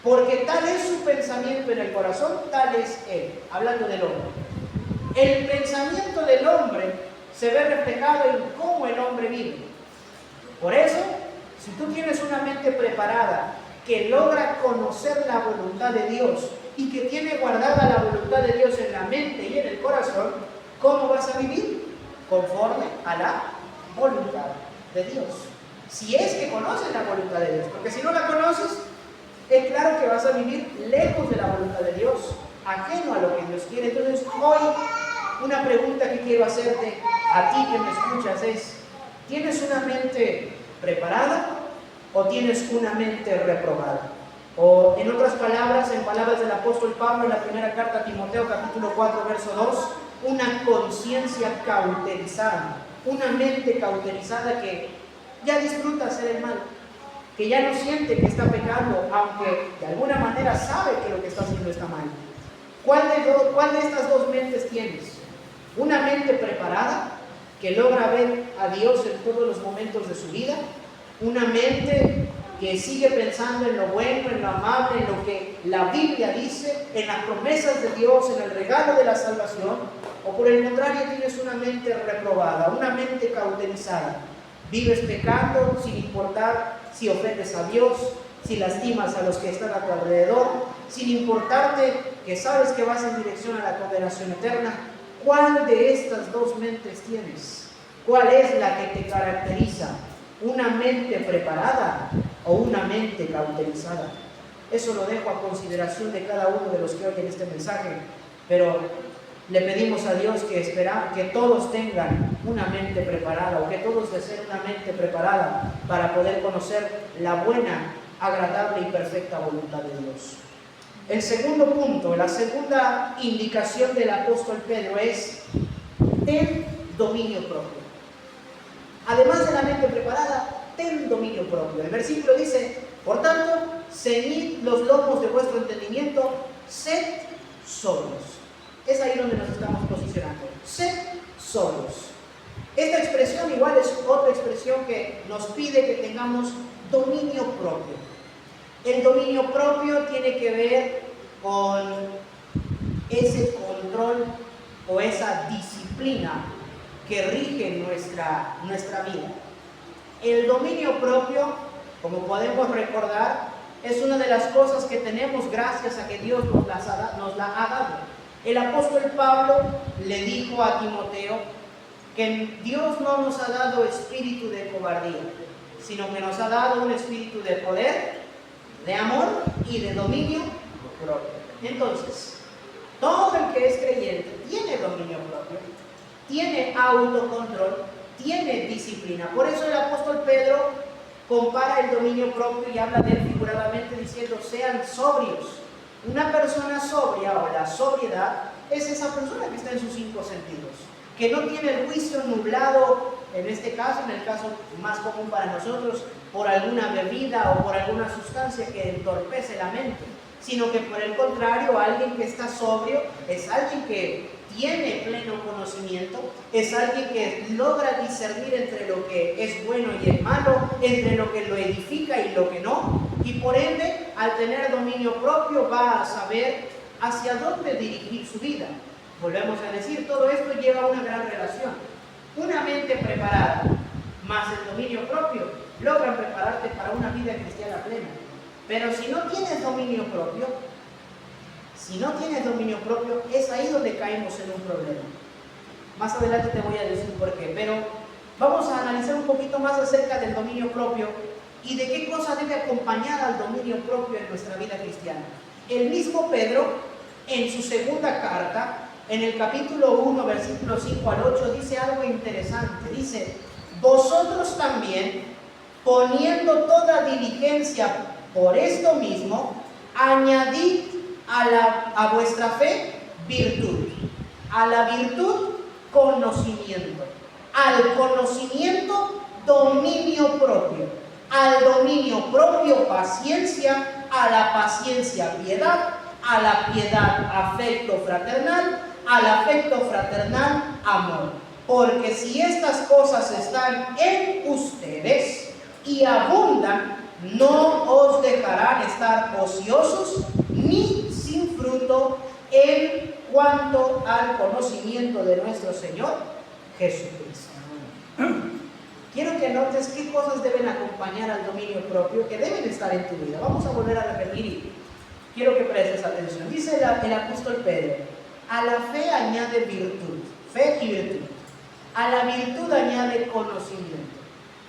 Porque tal es su pensamiento en el corazón, tal es él. Hablando del hombre. El pensamiento del hombre se ve reflejado en cómo el hombre vive. Por eso, si tú tienes una mente preparada que logra conocer la voluntad de Dios y que tiene guardada la voluntad de Dios en la mente y en el corazón, ¿cómo vas a vivir? Conforme a la voluntad de Dios. Si es que conoces la voluntad de Dios, porque si no la conoces, es claro que vas a vivir lejos de la voluntad de Dios, ajeno a lo que Dios quiere. Entonces hoy una pregunta que quiero hacerte a ti que me escuchas es, ¿tienes una mente preparada o tienes una mente reprobada? O en otras palabras, en palabras del apóstol Pablo en la primera carta a Timoteo, capítulo 4, verso 2, una conciencia cauterizada, una mente cauterizada que ya disfruta hacer el mal, que ya no siente que está pecando, aunque de alguna manera sabe que lo que está haciendo está mal. ¿Cuál de estas dos mentes tienes? Una mente preparada, que logra ver a Dios en todos los momentos de su vida, una mente que sigue pensando en lo bueno, en lo amable, en lo que la Biblia dice, en las promesas de Dios, en el regalo de la salvación, o por el contrario tienes una mente reprobada, una mente cauterizada. Vives pecando sin importar si ofendes a Dios, si lastimas a los que están a tu alrededor, sin importarte que sabes que vas en dirección a la condenación eterna. ¿Cuál de estas dos mentes tienes? ¿Cuál es la que te caracteriza? ¿Una mente preparada o una mente cauterizada? Eso lo dejo a consideración de cada uno de los que oyen este mensaje, pero le pedimos a Dios que todos tengan una mente preparada, o que todos deseen una mente preparada para poder conocer la buena, agradable y perfecta voluntad de Dios. El segundo punto, la segunda indicación del apóstol Pedro es: ten dominio propio. Además de la mente preparada, ten dominio propio. El versículo dice: por tanto, ceñid los lomos de vuestro entendimiento, sed sobrios. Es ahí donde nos estamos posicionando. Sed sobrios. Esta expresión igual es otra expresión que nos pide que tengamos dominio propio. El dominio propio tiene que ver con ese control o esa disciplina que rige nuestra vida. El dominio propio, como podemos recordar, es una de las cosas que tenemos gracias a que Dios nos la ha dado. El apóstol Pablo le dijo a Timoteo que Dios no nos ha dado espíritu de cobardía, sino que nos ha dado un espíritu de poder, de amor y de dominio propio. Entonces, todo el que es creyente tiene dominio propio, tiene autocontrol, tiene disciplina. Por eso el apóstol Pedro compara el dominio propio y habla de él figuradamente diciendo: sean sobrios. Una persona sobria, o la sobriedad, es esa persona que está en sus cinco sentidos, que no tiene el juicio nublado, en este caso, en el caso más común para nosotros, por alguna bebida o por alguna sustancia que entorpece la mente, sino que por el contrario, alguien que está sobrio es alguien que tiene pleno conocimiento, es alguien que logra discernir entre lo que es bueno y es malo, entre lo que lo edifica y lo que no, y por ende, al tener dominio propio, va a saber hacia dónde dirigir su vida. Volvemos a decir, todo esto lleva a una gran relación. Una mente preparada más el dominio propio logran prepararte para una vida cristiana plena. Pero si no tienes dominio propio, es ahí donde caemos en un problema. Más adelante te voy a decir por qué, pero vamos a analizar un poquito más acerca del dominio propio y de qué cosa debe acompañar al dominio propio en nuestra vida cristiana. El mismo Pedro, en su segunda carta, en el capítulo 1, versículos 5 al 8, dice algo interesante. Dice: vosotros también, poniendo toda diligencia por esto mismo, añadid a vuestra fe virtud, a la virtud conocimiento, al conocimiento dominio propio, al dominio propio paciencia, a la paciencia piedad, a la piedad afecto fraternal, al afecto fraternal amor. Porque si estas cosas están en ustedes y abundan, no os dejarán estar ociosos ni sin fruto en cuanto al conocimiento de nuestro Señor Jesucristo. Quiero que notes qué cosas deben acompañar al dominio propio, que deben estar en tu vida. Vamos a volver a repetir y quiero que prestes atención. Dice el apóstol Pedro: a la fe añade virtud, fe y virtud. A la virtud añade conocimiento,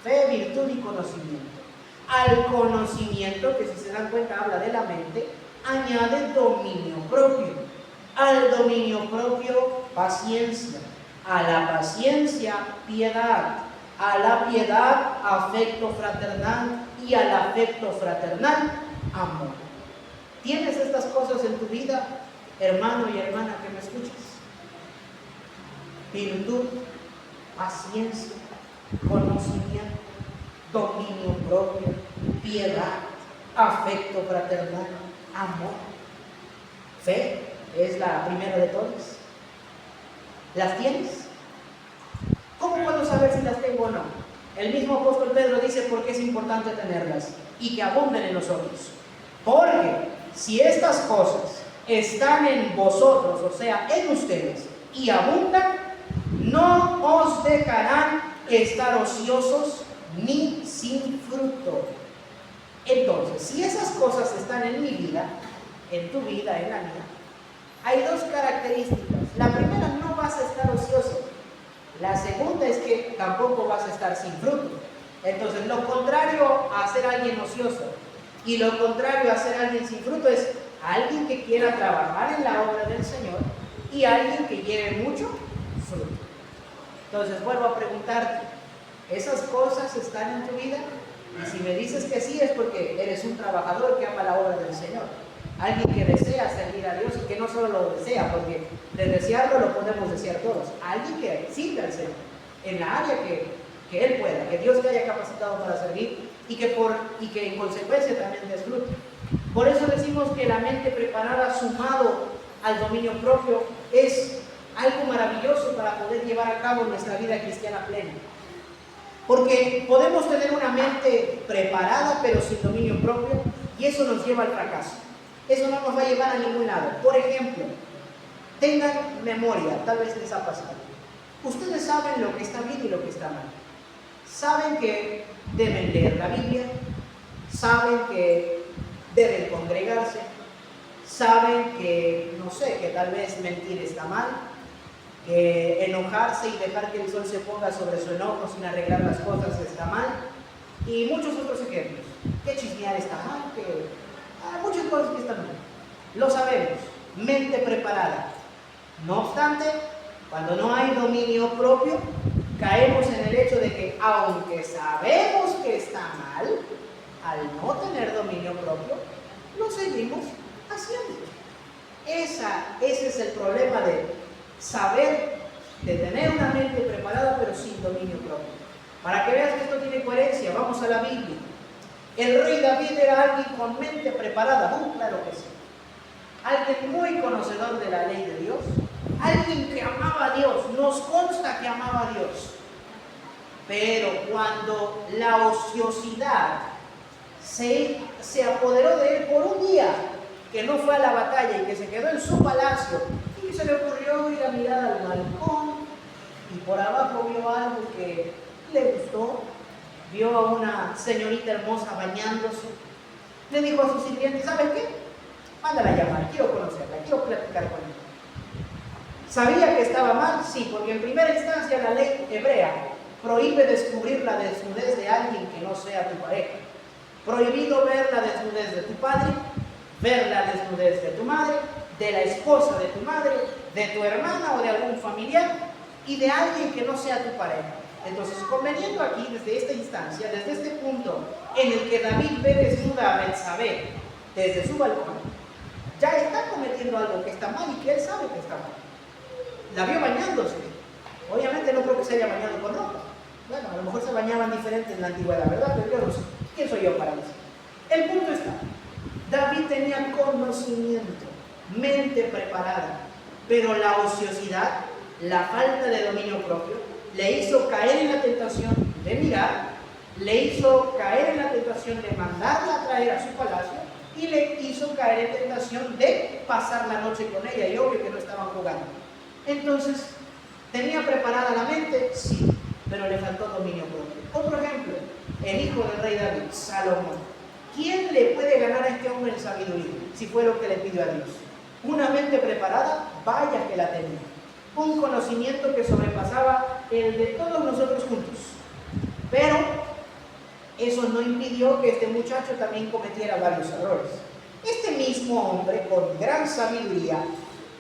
fe, virtud y conocimiento. Al conocimiento, que si se dan cuenta habla de la mente, añade dominio propio. Al dominio propio, paciencia. A la paciencia, piedad. A la piedad, afecto fraternal. Y al afecto fraternal, amor. ¿Tienes estas cosas en tu vida, hermano y hermana que me escuchas? Virtud, paciencia, conocimiento, dominio propio, piedad, afecto fraternal, amor. Fe es la primera de todas. ¿Las tienes? ¿Cómo puedo saber si las tengo o no? El mismo apóstol Pedro dice por qué es importante tenerlas y que abunden en nosotros. Porque si estas cosas están en vosotros, o sea, en ustedes, y abundan, no os dejarán estar ociosos ni sin fruto. Entonces, si esas cosas están en mi vida, en tu vida, en la mía, hay dos características. La primera, no vas a estar ocioso. La segunda es que tampoco vas a estar sin fruto. Entonces, lo contrario a ser alguien ocioso y lo contrario a ser alguien sin fruto es alguien que quiera trabajar en la obra del Señor y alguien que lleve mucho fruto. Entonces, vuelvo a preguntarte, ¿esas cosas están en tu vida? Y si me dices que sí, es porque eres un trabajador que ama la obra del Señor. Alguien que desea servir a Dios y que no solo lo desea, porque de desearlo lo podemos desear todos. Alguien que sirve al Señor en la área que Él pueda, que Dios te haya capacitado para servir y que en consecuencia también des fruto. Por eso decimos que la mente preparada sumado al dominio propio es algo maravilloso para poder llevar a cabo nuestra vida cristiana plena. Porque podemos tener una mente preparada pero sin dominio propio y eso nos lleva al fracaso. Eso no nos va a llevar a ningún lado. Por ejemplo, tengan memoria, tal vez les ha pasado. Ustedes saben lo que está bien y lo que está mal. Saben que deben leer la Biblia, saben que deben congregarse, saben que, no sé, que tal vez mentir está mal, que enojarse y dejar que el sol se ponga sobre su enojo sin arreglar las cosas está mal, y muchos otros ejemplos. Que chismear está mal, que muchas cosas que están mal. Lo sabemos, mente preparada. No obstante, cuando no hay dominio propio, caemos en el hecho de que aunque sabemos que está mal, al no tener dominio propio, lo seguimos haciendo. Ese es el problema de saber, de tener una mente preparada pero sin dominio propio. Para que veas que esto tiene coherencia, vamos a la Biblia. El rey David era alguien con mente preparada, claro que sí. Alguien muy conocedor de la ley de Dios, alguien que amaba a Dios, nos consta que amaba a Dios. Pero cuando la ociosidad se apoderó de él por un día, que no fue a la batalla y que se quedó en su palacio, y se le ocurrió ir a mirar al balcón y por abajo vio algo que le gustó, vio a una señorita hermosa bañándose, le dijo a su sirviente, ¿sabes qué? Mándala a llamar, quiero conocerla, quiero platicar con ella. ¿Sabía que estaba mal? Sí, porque en primera instancia la ley hebrea prohíbe descubrir la desnudez de alguien que no sea tu pareja. Prohibido ver la desnudez de tu padre, ver la desnudez de tu madre, de la esposa de tu madre, de tu hermana o de algún familiar y de alguien que no sea tu pareja. Entonces, conveniendo aquí, desde esta instancia, desde este punto en el que David ve desnuda a Betsabé desde su balcón, ya está cometiendo algo que está mal y que él sabe que está mal. La vio bañándose. Obviamente no creo que se haya bañado con ropa. Bueno, a lo mejor se bañaban diferente en la antigüedad, ¿verdad? Pero yo no sé. ¿Quién soy yo para decir? El punto está. David tenía conocimiento, mente preparada, pero la ociosidad, la falta de dominio propio, le hizo caer en la tentación de mirar, le hizo caer en la tentación de mandarla a traer a su palacio y le hizo caer en tentación de pasar la noche con ella, y obvio que no estaban jugando. Entonces, ¿tenía preparada la mente? Sí, pero le faltó dominio propio. Otro ejemplo, el hijo del rey David, Salomón. ¿Quién le puede ganar a este hombre en sabiduría si fue lo que le pidió a Dios? Una mente preparada, vaya que la tenía. Un conocimiento que sobrepasaba el de todos nosotros juntos. Pero eso no impidió que este muchacho también cometiera varios errores. Este mismo hombre, con gran sabiduría,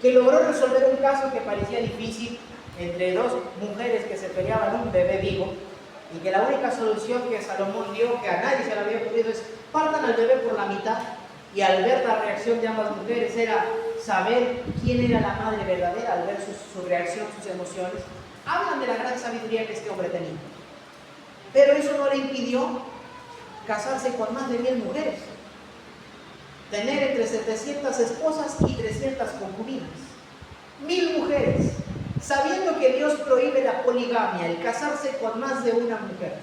que logró resolver un caso que parecía difícil entre dos mujeres que se peleaban un bebé vivo, y que la única solución que Salomón dio, que a nadie se le había ocurrido, es partan al bebé por la mitad. Y al ver la reacción de ambas mujeres era saber quién era la madre verdadera, al ver su reacción, sus emociones. Hablan de la gran sabiduría que este hombre tenía. Pero eso no le impidió casarse con más de 1000 mujeres, tener entre 700 esposas y 300 concubinas. 1000 mujeres, sabiendo que Dios prohíbe la poligamia, el casarse con más de una mujer,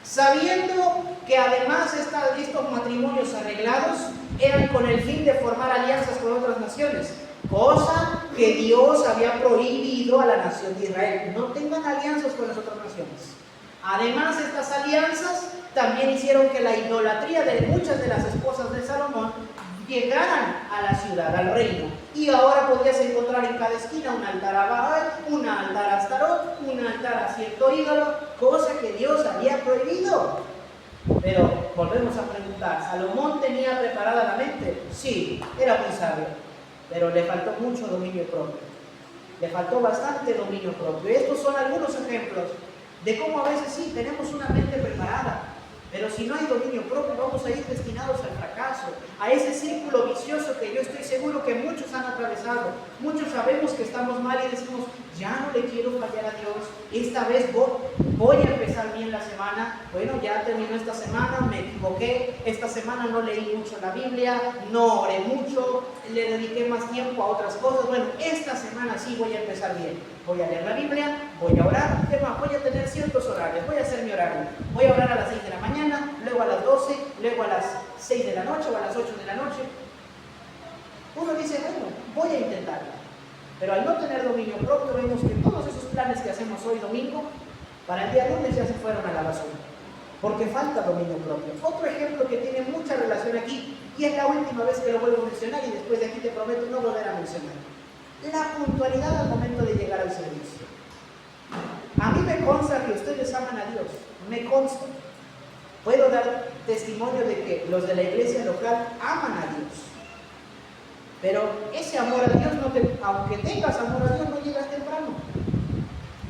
sabiendo que además estos matrimonios arreglados eran con el fin de formar alianzas con otras naciones, cosa que Dios había prohibido a la nación de Israel. No tengan alianzas con las otras naciones. Además, estas alianzas también hicieron que la idolatría de muchas de las esposas de Salomón llegaran a la ciudad, al reino. Y ahora podías encontrar en cada esquina un altar a Baal, un altar a Astarot, un altar a cierto ídolo, cosa que Dios había prohibido. Pero volvemos a preguntar, ¿Salomón tenía preparada la mente? Sí, era muy sabio, pero le faltó mucho dominio propio. Le faltó bastante dominio propio. Estos son algunos ejemplos de cómo a veces sí tenemos una mente preparada, pero si no hay dominio propio vamos a ir destinados al fracaso, a ese círculo vicioso que yo estoy seguro que muchos han atravesado. Muchos sabemos que estamos mal y decimos, ya no le quiero fallar a Dios, esta vez voy a empezar bien la semana. Bueno, ya terminó esta semana, me equivoqué, esta semana no leí mucho la Biblia, no oré mucho, le dediqué más tiempo a otras cosas. Bueno, esta semana sí voy a empezar bien, voy a leer la Biblia, voy a orar, voy a tener ciertos horarios, voy a hacer mi horario, voy a orar a las 6 de la mañana, luego a las 12, luego a las 6 de la noche o a las 8 de la noche. Uno dice, bueno, voy a intentarlo. Pero al no tener dominio propio, vemos que todos esos planes que hacemos hoy domingo, para el día lunes ya se fueron a la basura, porque falta dominio propio. Otro ejemplo que tiene mucha relación aquí, y es la última vez que lo vuelvo a mencionar, y después de aquí te prometo no volver a mencionar: la puntualidad al momento de llegar al servicio. A mí me consta que ustedes aman a Dios, me consta. Puedo dar testimonio de que los de la iglesia local aman a Dios. Pero ese amor a Dios, aunque tengas amor a Dios, no llegas temprano.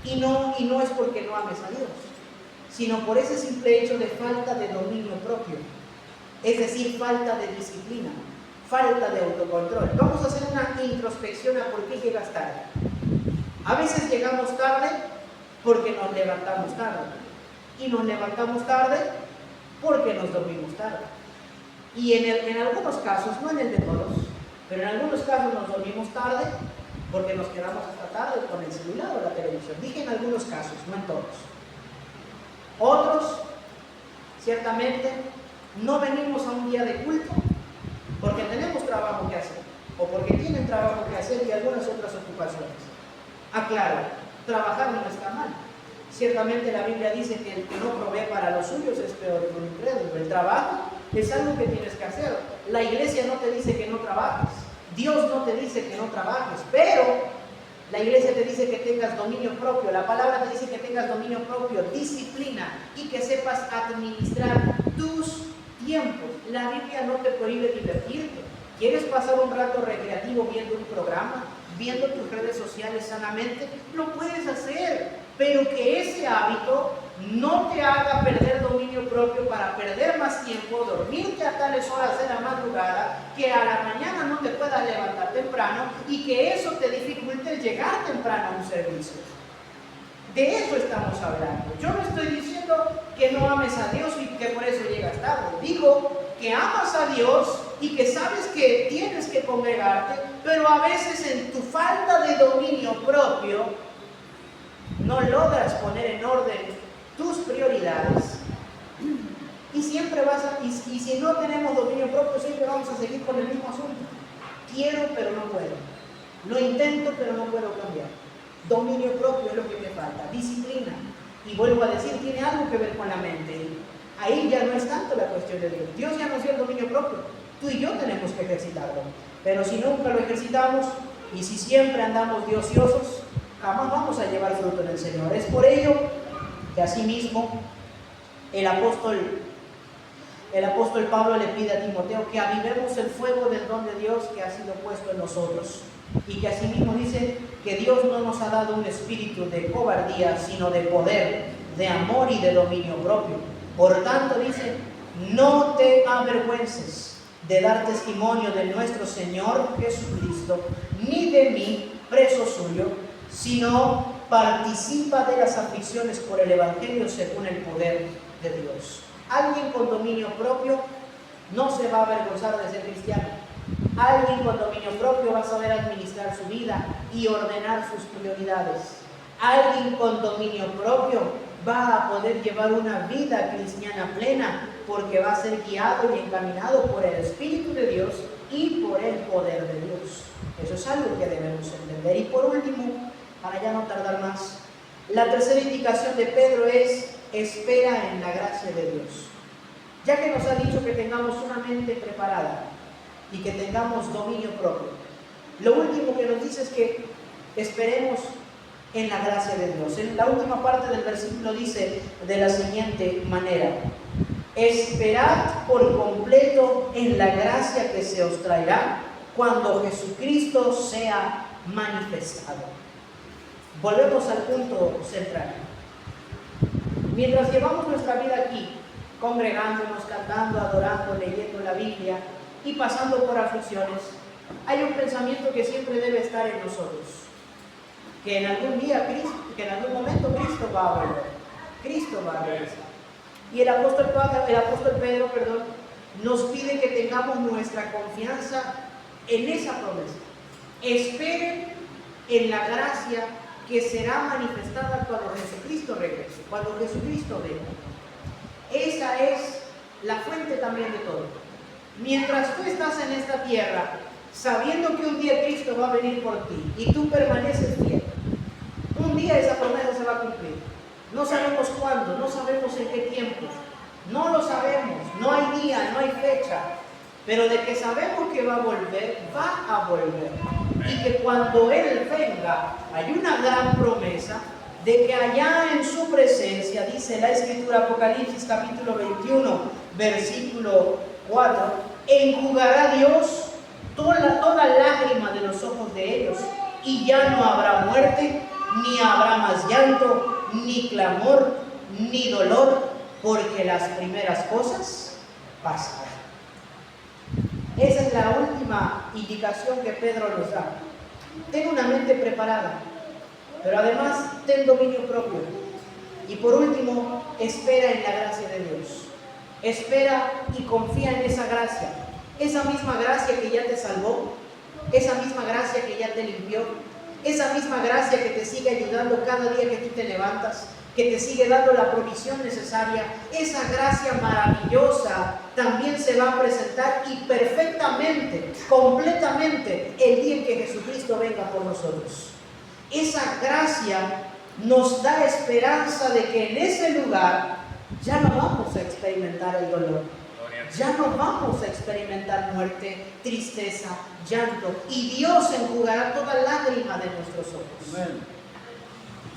Y no es porque no ames a Dios, sino por ese simple hecho de falta de dominio propio. Es decir, falta de disciplina, falta de autocontrol. Vamos a hacer una introspección a por qué llegas tarde. A veces llegamos tarde porque nos levantamos tarde. Y nos levantamos tarde porque nos dormimos tarde. Y en algunos casos, no en el de todos, pero en algunos casos nos dormimos tarde porque nos quedamos hasta tarde con el celular o la televisión. Dije en algunos casos, no en todos. Otros, ciertamente, no venimos a un día de culto porque tenemos trabajo que hacer o porque tienen trabajo que hacer y algunas otras ocupaciones. Aclaro, trabajar no está mal. Ciertamente la Biblia dice que el que no provee para los suyos es peor que un incrédulo. El trabajo es algo que tienes que hacer. La iglesia no te dice que no trabajes, Dios no te dice que no trabajes, pero la iglesia te dice que tengas dominio propio. La palabra te dice que tengas dominio propio, disciplina, y que sepas administrar tus tiempos. La Biblia no te prohíbe divertirte. ¿Quieres pasar un rato recreativo viendo un programa, viendo tus redes sociales sanamente? Lo puedes hacer, pero que ese hábito no te haga perder dominio propio para perder más tiempo, dormirte a tales horas de la madrugada, que a la mañana no te puedas levantar temprano y que eso te dificulte el llegar temprano a un servicio. De eso estamos hablando. Yo no estoy diciendo que no ames a Dios y que por eso llegas tarde. Digo que amas a Dios y que sabes que tienes que congregarte, pero a veces en tu falta de dominio propio no logras poner en orden tus prioridades y siempre y si no tenemos dominio propio siempre vamos a seguir con el mismo asunto. Quiero pero no puedo, lo intento pero no puedo cambiar. Dominio propio es lo que me falta, disciplina, y vuelvo a decir, tiene algo que ver con la mente. Ahí ya no es tanto la cuestión de Dios. Dios ya nos dio el dominio propio, tú y yo tenemos que ejercitarlo, pero si nunca lo ejercitamos y si siempre andamos de ociosos, jamás vamos a llevar fruto en el Señor. Es por ello que asimismo el apóstol el apóstol Pablo le pide a Timoteo que avivemos el fuego del don de Dios que ha sido puesto en nosotros. Y que asimismo dice que Dios no nos ha dado un espíritu de cobardía, sino de poder, de amor y de dominio propio. Por tanto dice, no te avergüences de dar testimonio de nuestro Señor Jesucristo, ni de mí, preso suyo, sino participa de las aflicciones por el Evangelio según el poder de Dios. Alguien con dominio propio no se va a avergonzar de ser cristiano. Alguien con dominio propio va a saber administrar su vida y ordenar sus prioridades. Alguien con dominio propio va a poder llevar una vida cristiana plena porque va a ser guiado y encaminado por el Espíritu de Dios y por el poder de Dios. Eso es algo que debemos entender. Y por último, para ya no tardar más, la tercera indicación de Pedro es: espera en la gracia de Dios. Ya que nos ha dicho que tengamos una mente preparada y que tengamos dominio propio, lo último que nos dice es que esperemos en la gracia de Dios. En la última parte del versículo dice de la siguiente manera: esperad por completo en la gracia que se os traerá cuando Jesucristo sea manifestado. Volvemos al punto central. Mientras llevamos nuestra vida aquí, congregándonos, cantando, adorando, leyendo la Biblia y pasando por aflicciones, hay un pensamiento que siempre debe estar en nosotros: que en algún día que en algún momento Cristo va a volver. Cristo va a regresar. Y el apóstol Pedro, nos pide que tengamos nuestra confianza en esa promesa. Esperen en la gracia que será manifestada cuando Jesucristo regrese, cuando Jesucristo venga. Esa es la fuente también de todo. Mientras tú estás en esta tierra, sabiendo que un día Cristo va a venir por ti y tú permaneces fiel, un día esa promesa se va a cumplir. No sabemos cuándo, no sabemos en qué tiempo, no lo sabemos, no hay día, no hay fecha, pero de que sabemos que va a volver, va a volver. Y que cuando Él venga, hay una gran promesa de que allá en su presencia, dice la Escritura, Apocalipsis capítulo 21, versículo 4, enjugará Dios toda lágrima de los ojos de ellos, y ya no habrá muerte, ni habrá más llanto, ni clamor, ni dolor, porque las primeras cosas pasaron. Esa es la última indicación que Pedro nos da. Ten una mente preparada, pero además ten dominio propio. Y por último, espera en la gracia de Dios. Espera y confía en esa gracia. Esa misma gracia que ya te salvó, esa misma gracia que ya te limpió, esa misma gracia que te sigue ayudando cada día que tú te levantas, que te sigue dando la provisión necesaria. Esa gracia maravillosa también se va a presentar y perfectamente, completamente, el día en que Jesucristo venga por nosotros. Esa gracia nos da esperanza de que en ese lugar ya no vamos a experimentar el dolor, ya no vamos a experimentar muerte, tristeza, llanto, y Dios enjugará toda lágrima de nuestros ojos. Amén.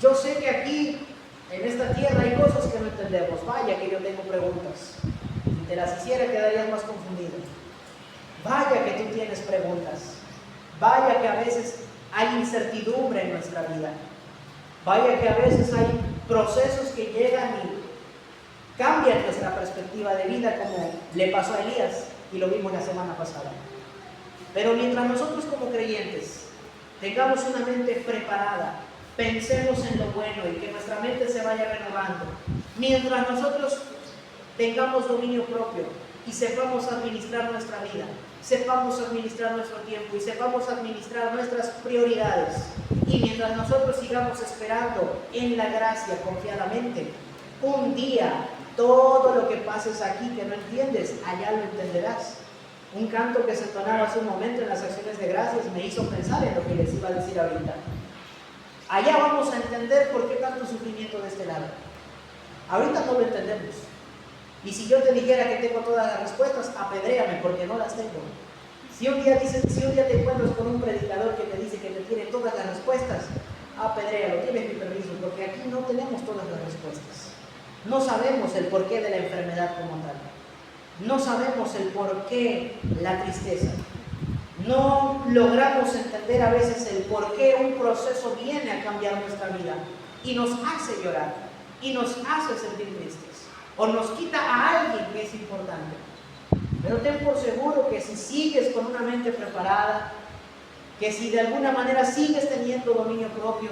Yo sé que aquí en esta tierra hay cosas que no entendemos. Vaya que yo tengo preguntas. Si te las hiciera quedarías más confundido. Vaya que tú tienes preguntas. Vaya que a veces hay incertidumbre en nuestra vida. Vaya que a veces hay procesos que llegan y cambian nuestra perspectiva de vida, como le pasó a Elías y lo vimos la semana pasada. Pero mientras nosotros como creyentes tengamos una mente preparada, pensemos en lo bueno y que nuestra mente se vaya renovando, mientras nosotros tengamos dominio propio y sepamos administrar nuestra vida, sepamos administrar nuestro tiempo y sepamos administrar nuestras prioridades, y mientras nosotros sigamos esperando en la gracia confiadamente, un día todo lo que pases aquí que no entiendes, allá lo entenderás. Un canto que se entonaba hace un momento en las acciones de gracias me hizo pensar en lo que les iba a decir ahorita. Allá vamos a entender por qué tanto sufrimiento de este lado. Ahorita no lo entendemos. Y si yo te dijera que tengo todas las respuestas, apedréame porque no las tengo. Si un día te encuentras con un predicador que te dice que te tiene todas las respuestas, apedréalo, tienes mi permiso, porque aquí no tenemos todas las respuestas. No sabemos el porqué de la enfermedad como tal. no sabemos el por qué la tristeza. No logramos entender a veces el por qué un proceso viene a cambiar nuestra vida y nos hace llorar y nos hace sentir tristes o nos quita a alguien que es importante. Pero ten por seguro que si sigues con una mente preparada, que si de alguna manera sigues teniendo dominio propio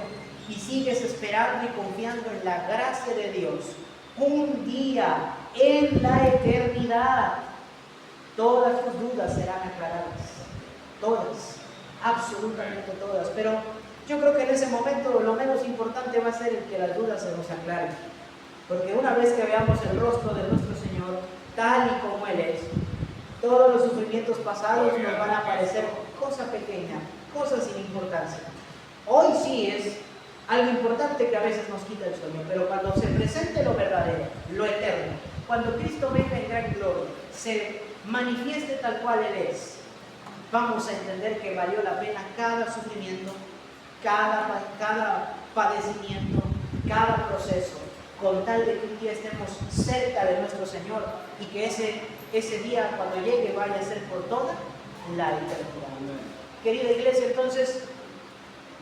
y sigues esperando y confiando en la gracia de Dios, un día en la eternidad todas tus dudas serán aclaradas. Todas, absolutamente todas. Pero yo creo que en ese momento lo menos importante va a ser el que las dudas se nos aclaren. Porque una vez que veamos el rostro de nuestro Señor tal y como Él es, todos los sufrimientos pasados nos van a parecer cosa pequeña, cosas sin importancia. Hoy sí es algo importante que a veces nos quita el sueño, pero cuando se presente lo verdadero, lo eterno, cuando Cristo venga en gran gloria, se manifieste tal cual Él es, vamos a entender que valió la pena cada sufrimiento, cada padecimiento, cada proceso, con tal de que un día estemos cerca de nuestro Señor y que ese día cuando llegue vaya a ser por toda la eternidad. Querida iglesia, entonces,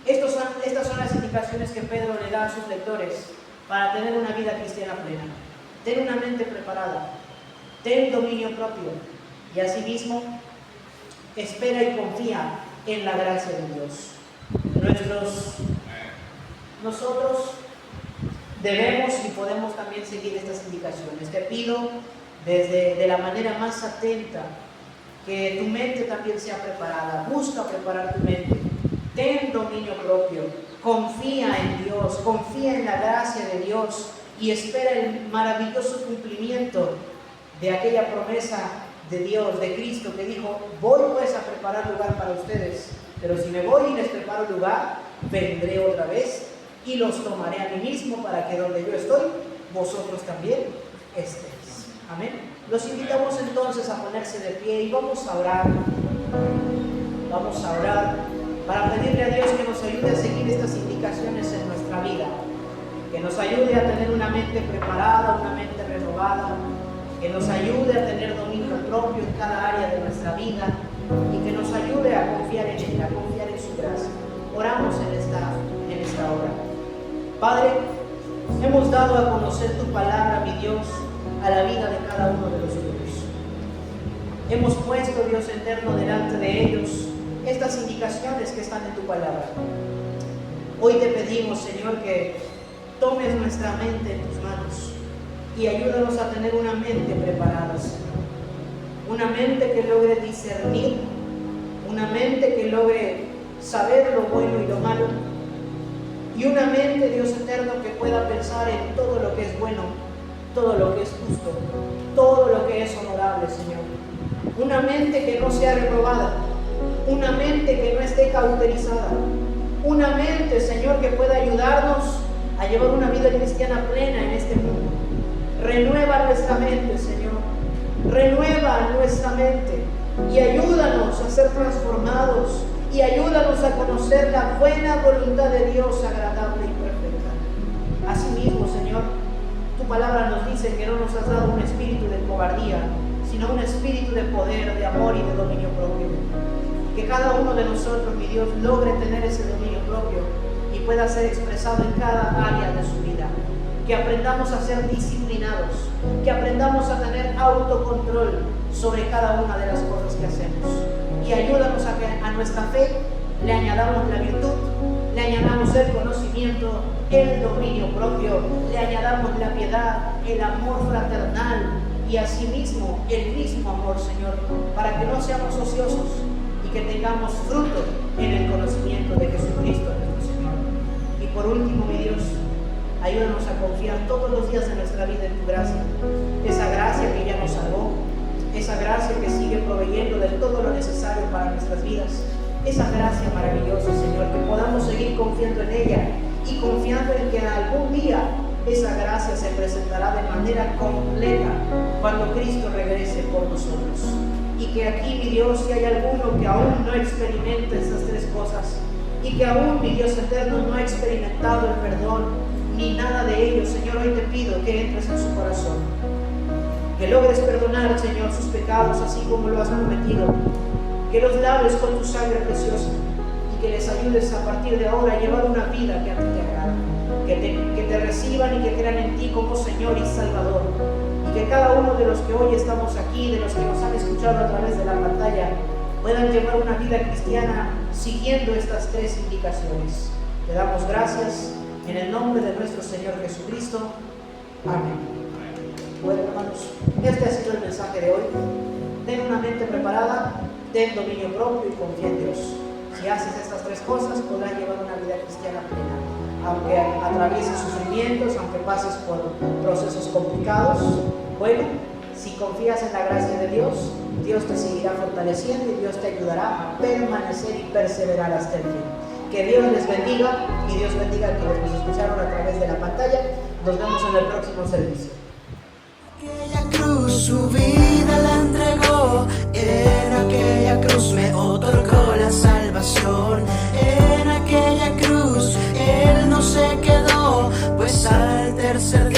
estas son las indicaciones que Pedro le da a sus lectores para tener una vida cristiana plena. Ten una mente preparada, ten dominio propio y asimismo espera y confía en la gracia de Dios. Nosotros debemos y podemos también seguir estas indicaciones. Te pido de la manera más atenta que tu mente también sea preparada. Busca preparar tu mente. Ten dominio propio. Confía en Dios. Confía en la gracia de Dios y espera el maravilloso cumplimiento de aquella promesa de Dios, de Cristo, que dijo: voy pues a preparar lugar para ustedes, pero si me voy y les preparo lugar, vendré otra vez y los tomaré a mí mismo, para que donde yo estoy, vosotros también estéis. Amén. Los invitamos entonces a ponerse de pie y vamos a orar. Vamos a orar para pedirle a Dios que nos ayude a seguir estas indicaciones en nuestra vida, que nos ayude a tener una mente preparada, una mente renovada, que nos ayude a tener dominio propio en cada área de nuestra vida y que nos ayude a confiar en Él, a confiar en su gracia. Oramos en esta hora. Padre, hemos dado a conocer tu palabra, mi Dios, a la vida de cada uno de los tuyos. Hemos puesto, Dios eterno, delante de ellos estas indicaciones que están en tu palabra. Hoy te pedimos, Señor, que tomes nuestra mente en tus manos y ayúdanos a tener una mente preparada, Señor. Una mente que logre discernir, una mente que logre saber lo bueno y lo malo, y una mente, Dios eterno, que pueda pensar en todo lo que es bueno, todo lo que es justo, todo lo que es honorable, Señor. Una mente que no sea reprobada, una mente que no esté cauterizada, una mente, Señor, que pueda ayudarnos a llevar una vida cristiana plena en este mundo. Renueva nuestra mente, Señor. Renueva nuestra mente y ayúdanos a ser transformados y ayúdanos a conocer la buena voluntad de Dios, agradable y perfecta. Asimismo, Señor, tu palabra nos dice que no nos has dado un espíritu de cobardía, sino un espíritu de poder, de amor y de dominio propio. Que cada uno de nosotros, mi Dios, logre tener ese dominio propio y pueda ser expresado en cada área de su vida. Que aprendamos a ser disciplinados, que aprendamos a tener autocontrol sobre cada una de las cosas que hacemos. Y ayúdanos a que a nuestra fe le añadamos la virtud, le añadamos el conocimiento, el dominio propio, le añadamos la piedad, el amor fraternal y asimismo el mismo amor, Señor, para que no seamos ociosos y que tengamos fruto en el conocimiento de Jesucristo nuestro Señor. Y por último, mi Dios, ayúdanos a confiar todos los días de nuestra vida en tu gracia, esa gracia que ya nos salvó, esa gracia que sigue proveyendo de todo lo necesario para nuestras vidas, esa gracia maravillosa, Señor, que podamos seguir confiando en ella y confiando en que algún día esa gracia se presentará de manera completa cuando Cristo regrese por nosotros. Y que aquí, mi Dios, si hay alguno que aún no experimenta esas tres cosas y que aún, mi Dios eterno, no ha experimentado el perdón ni nada de ello, Señor, hoy te pido que entres en su corazón, que logres perdonar, Señor, sus pecados así como lo has prometido, que los laves con tu sangre preciosa y que les ayudes a partir de ahora a llevar una vida que a ti te agrada, que te reciban y que crean en ti como Señor y Salvador, y que cada uno de los que hoy estamos aquí, de los que nos han escuchado a través de la pantalla, puedan llevar una vida cristiana siguiendo estas 3 indicaciones. Te damos gracias en el nombre de nuestro Señor Jesucristo. Amén. Bueno, hermanos, este ha sido el mensaje de hoy. Ten una mente preparada, ten dominio propio y confía en Dios. Si haces estas 3 cosas, podrás llevar una vida cristiana plena. Aunque atravieses sufrimientos, aunque pases por procesos complicados, bueno, si confías en la gracia de Dios, Dios te seguirá fortaleciendo y Dios te ayudará a permanecer y perseverar hasta el fin. Que Dios les bendiga y Dios bendiga a quienes nos escucharon a través de la pantalla. Nos vemos en el próximo servicio. Aquella cruz su vida la entregó, en aquella cruz me otorgó la salvación, en aquella cruz él no se quedó, pues al tercer día